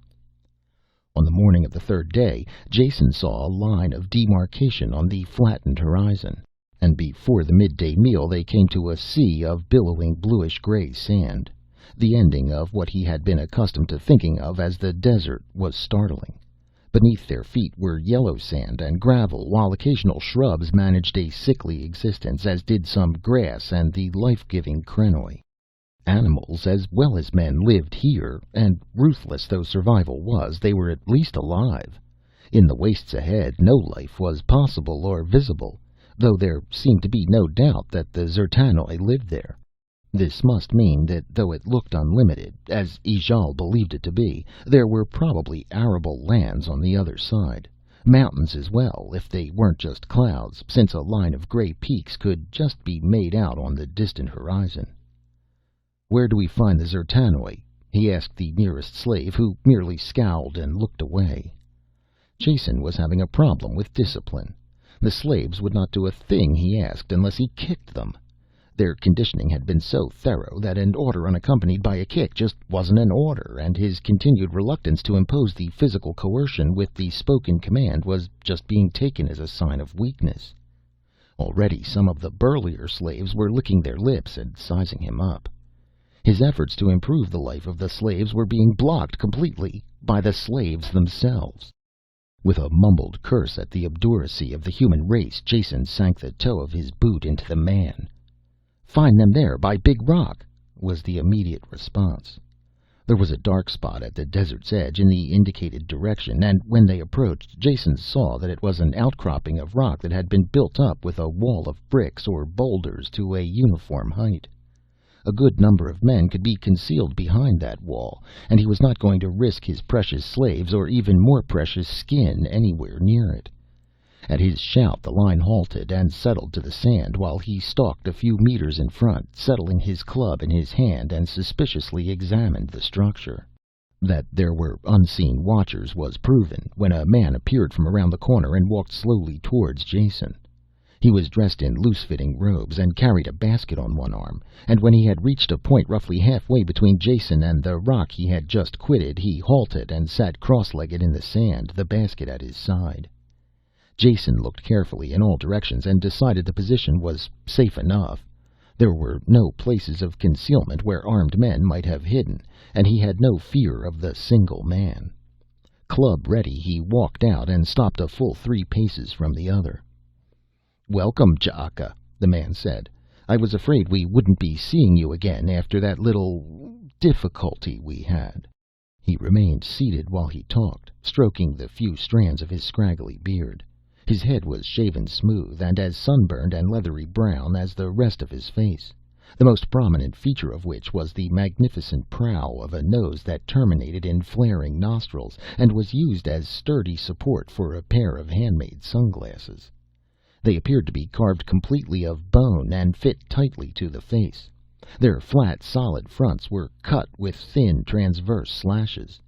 On the morning of the 3rd day, Jason saw a line of demarcation on the flattened horizon, and before the midday meal they came to a sea of billowing bluish-gray sand. The ending of what he had been accustomed to thinking of as the desert was startling. Beneath their feet were yellow sand and gravel, while occasional shrubs managed a sickly existence, as did some grass and the life-giving krenoi. Animals as well as men lived here, and ruthless though survival was, they were at least alive. In the wastes ahead no life was possible or visible, though there seemed to be no doubt that the D'zertanoj lived there. This must mean that though it looked unlimited, as Ijale believed it to be, there were probably arable lands on the other side. Mountains as well, if they weren't just clouds, since a line of gray peaks could just be made out on the distant horizon. "Where do we find the D'zertanoj?" he asked the nearest slave, who merely scowled and looked away. Jason was having a problem with discipline. The slaves would not do a thing he asked unless he kicked them. Their conditioning had been so thorough that an order unaccompanied by a kick just wasn't an order, and his continued reluctance to impose the physical coercion with the spoken command was just being taken as a sign of weakness. Already some of the burlier slaves were licking their lips and sizing him up. His efforts to improve the life of the slaves were being blocked completely by the slaves themselves. With a mumbled curse at the obduracy of the human race, Jason sank the toe of his boot into the man. "Find them there, by Big Rock," was the immediate response. There was a dark spot at the desert's edge in the indicated direction, and when they approached, Jason saw that it was an outcropping of rock that had been built up with a wall of bricks or boulders to a uniform height. A good number of men could be concealed behind that wall, and he was not going to risk his precious slaves or even more precious skin anywhere near it. At his shout the line halted and settled to the sand, while he stalked a few meters in front, settling his club in his hand, and suspiciously examined the structure. That there were unseen watchers was proven when a man appeared from around the corner and walked slowly towards Jason. He was dressed in loose-fitting robes and carried a basket on one arm, and when he had reached a point roughly halfway between Jason and the rock he had just quitted, he halted and sat cross-legged in the sand, the basket at his side. Jason looked carefully in all directions and decided the position was safe enough. There were no places of concealment where armed men might have hidden, and he had no fear of the single man. Club ready, he walked out and stopped a full 3 paces from the other. "Welcome, Ch'aka," the man said. "I was afraid we wouldn't be seeing you again after that little difficulty we had." He remained seated while he talked, stroking the few strands of his scraggly beard. His head was shaven smooth and as sunburned and leathery brown as the rest of his face, the most prominent feature of which was the magnificent prow of a nose that terminated in flaring nostrils and was used as sturdy support for a pair of handmade sunglasses. They appeared to be carved completely of bone and fit tightly to the face. Their flat, solid fronts were cut with thin, transverse slashes.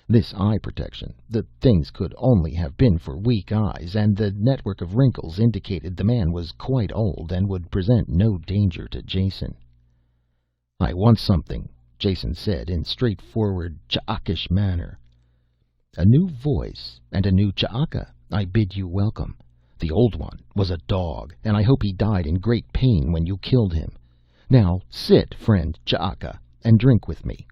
This eye protection, the things could only have been for weak eyes, and the network of wrinkles indicated the man was quite old and would present no danger to Jason. "I want something," Jason said in straightforward, Ch'akish manner. "A new voice and a new Ch'aka. I bid you welcome. The old one was a dog, and I hope he died in great pain when you killed him. Now sit, friend Ch'aka, and drink with me."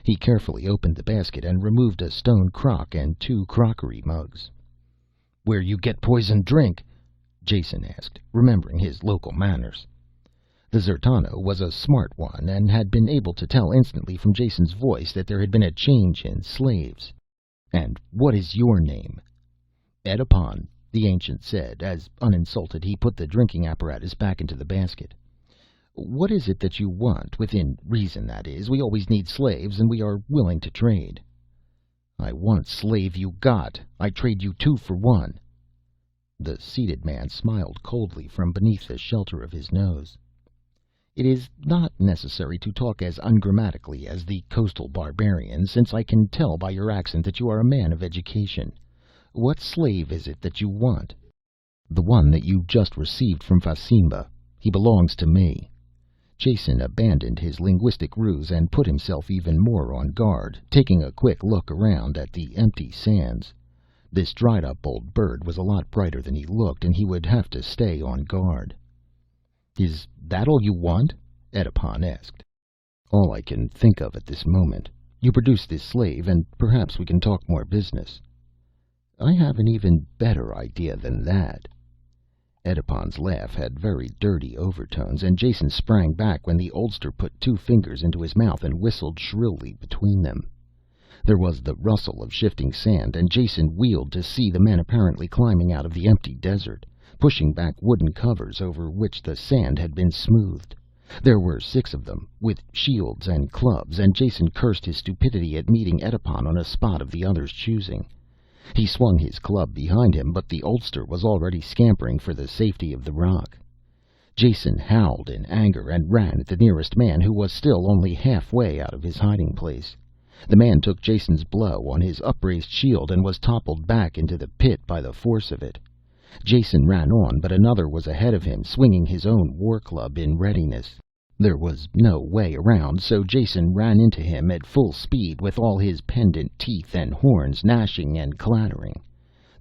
He carefully opened the basket and removed a stone crock and 2 crockery mugs. "Where you get poison drink?" Jason asked, remembering his local manners. The D'zertanoj was a smart one, and had been able to tell instantly from Jason's voice that there had been a change in slaves. "And what is your name?" "Edipon," the ancient said, as, uninsulted, he put the drinking apparatus back into the basket. "What is it that you want? Within reason, that is. We always need slaves, and we are willing to trade." "I want slave you got. I trade you 2 for 1. The seated man smiled coldly from beneath the shelter of his nose. "It is not necessary to talk as ungrammatically as the coastal barbarians, since I can tell by your accent that you are a man of education. What slave is it that you want?" "The one that you just received from Fasimba. He belongs to me." Jason abandoned his linguistic ruse and put himself even more on guard, taking a quick look around at the empty sands. This dried-up old bird was a lot brighter than he looked, and he would have to stay on guard. "Is that all you want?" Edipon asked. "All I can think of at this moment. You produce this slave, and perhaps we can talk more business." "I have an even better idea than that." Edipon's laugh had very dirty overtones, and Jason sprang back when the oldster put 2 fingers into his mouth and whistled shrilly between them. There was the rustle of shifting sand, and Jason wheeled to see the men apparently climbing out of the empty desert, pushing back wooden covers over which the sand had been smoothed. There were 6 of them, with shields and clubs, and Jason cursed his stupidity at meeting Edipon on a spot of the other's choosing. He swung his club behind him, but the oldster was already scampering for the safety of the rock. Jason howled in anger and ran at the nearest man, who was still only halfway out of his hiding place. The man took Jason's blow on his upraised shield and was toppled back into the pit by the force of it. Jason ran on, but another was ahead of him, swinging his own war club in readiness. There was no way around, so Jason ran into him at full speed, with all his pendant teeth and horns gnashing and clattering.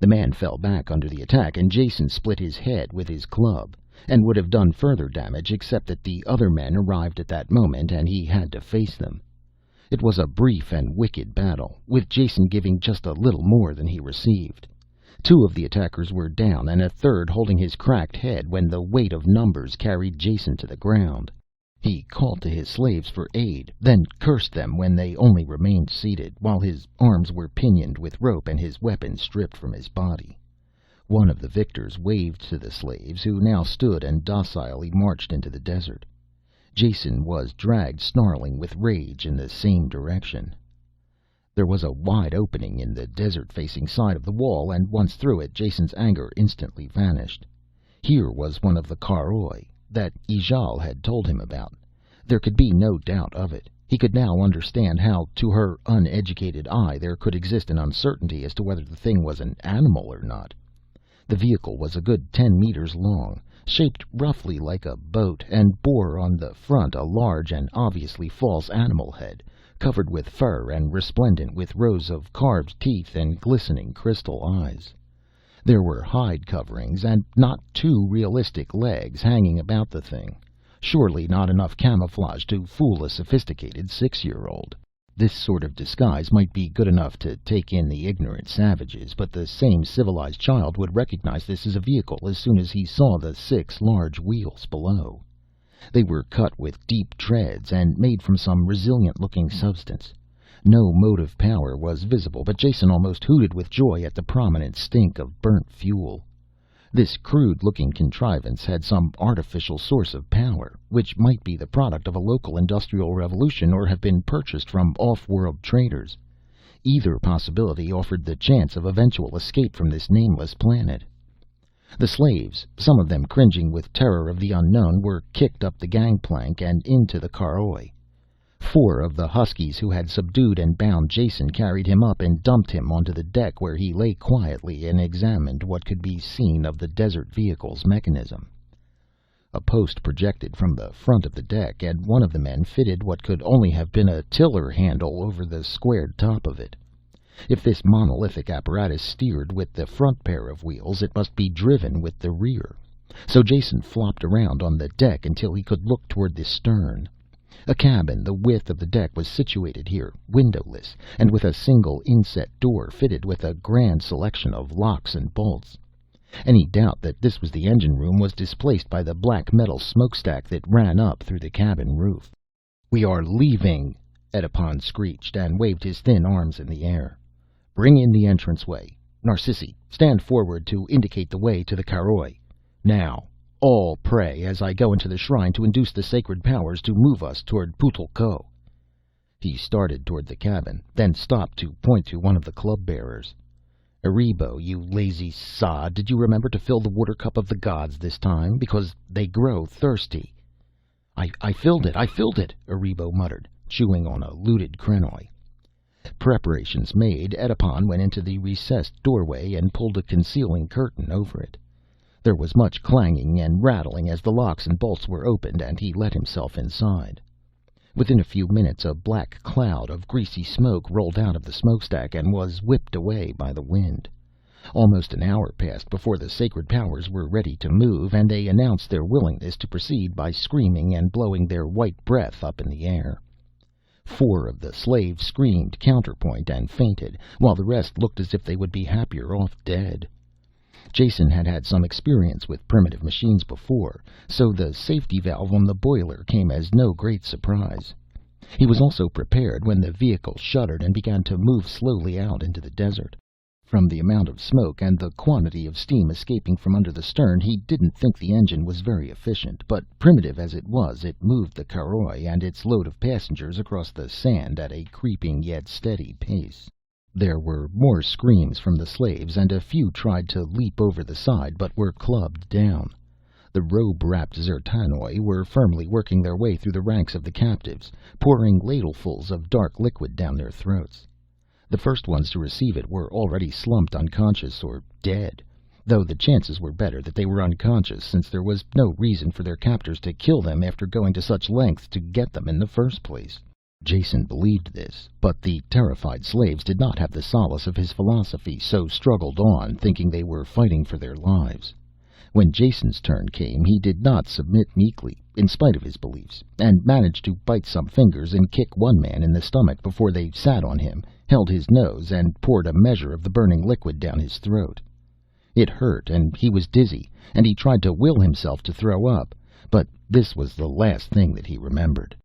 The man fell back under the attack, and Jason split his head with his club, and would have done further damage except that the other men arrived at that moment and he had to face them. It was a brief and wicked battle, with Jason giving just a little more than he received. 2 of the attackers were down, and a third holding his cracked head when the weight of numbers carried Jason to the ground. He called to his slaves for aid, then cursed them when they only remained seated, while his arms were pinioned with rope and his weapons stripped from his body. One of the victors waved to the slaves, who now stood and docilely marched into the desert. Jason was dragged snarling with rage in the same direction. There was a wide opening in the desert-facing side of the wall, and once through it, Jason's anger instantly vanished. Here was one of the Karoi that Ijal had told him about. There could be no doubt of it. He could now understand how, to her uneducated eye, there could exist an uncertainty as to whether the thing was an animal or not. The vehicle was a good 10 meters long, shaped roughly like a boat, and bore on the front a large and obviously false animal head, covered with fur and resplendent with rows of carved teeth and glistening crystal eyes. There were hide coverings and not too realistic legs hanging about the thing. Surely not enough camouflage to fool a sophisticated 6-year-old. This sort of disguise might be good enough to take in the ignorant savages, but the same civilized child would recognize this as a vehicle as soon as he saw the 6 large wheels below. They were cut with deep treads and made from some resilient-looking substance. No motive power was visible, but Jason almost hooted with joy at the prominent stink of burnt fuel. This crude-looking contrivance had some artificial source of power, which might be the product of a local industrial revolution or have been purchased from off-world traders. Either possibility offered the chance of eventual escape from this nameless planet. The slaves, some of them cringing with terror of the unknown, were kicked up the gangplank and into the Karoi. 4 of the huskies who had subdued and bound Jason carried him up and dumped him onto the deck, where he lay quietly and examined what could be seen of the desert vehicle's mechanism. A post projected from the front of the deck, and one of the men fitted what could only have been a tiller handle over the squared top of it. If this monolithic apparatus steered with the front pair of wheels, it must be driven with the rear. So Jason flopped around on the deck until he could look toward the stern. A cabin the width of the deck was situated here, windowless, and with a single inset door fitted with a grand selection of locks and bolts. Any doubt that this was the engine room was displaced by the black metal smokestack that ran up through the cabin roof. "We are leaving!" Edipon screeched, and waved his thin arms in the air. "Bring in the entranceway. Narcissi, stand forward to indicate the way to the Karoi. Now, all pray as I go into the shrine to induce the sacred powers to move us toward Putl'ko." He started toward the cabin, then stopped to point to one of the club bearers. "Eribo, you lazy sod, did you remember to fill the water cup of the gods this time? Because they grow thirsty." I filled it, Eribo muttered, chewing on a looted krenoi. Preparations made, Edipon went into the recessed doorway and pulled a concealing curtain over it. There was much clanging and rattling as the locks and bolts were opened, and he let himself inside. Within a few minutes a black cloud of greasy smoke rolled out of the smokestack and was whipped away by the wind. Almost an hour passed before the sacred powers were ready to move, and they announced their willingness to proceed by screaming and blowing their white breath up in the air. 4 of the slaves screamed counterpoint and fainted, while the rest looked as if they would be happier off dead. Jason had had some experience with primitive machines before, so the safety valve on the boiler came as no great surprise. He was also prepared when the vehicle shuddered and began to move slowly out into the desert. From the amount of smoke and the quantity of steam escaping from under the stern, he didn't think the engine was very efficient, but primitive as it was, it moved the caroi and its load of passengers across the sand at a creeping yet steady pace. There were more screams from the slaves, and a few tried to leap over the side but were clubbed down. The robe-wrapped Zertanoi were firmly working their way through the ranks of the captives, pouring ladlefuls of dark liquid down their throats. The first ones to receive it were already slumped unconscious or dead, though the chances were better that they were unconscious, since there was no reason for their captors to kill them after going to such lengths to get them in the first place. Jason believed this, but the terrified slaves did not have the solace of his philosophy, so struggled on, thinking they were fighting for their lives. When Jason's turn came, he did not submit meekly, in spite of his beliefs, and managed to bite some fingers and kick one man in the stomach before they sat on him, held his nose, and poured a measure of the burning liquid down his throat. It hurt, and he was dizzy, and he tried to will himself to throw up, but this was the last thing that he remembered.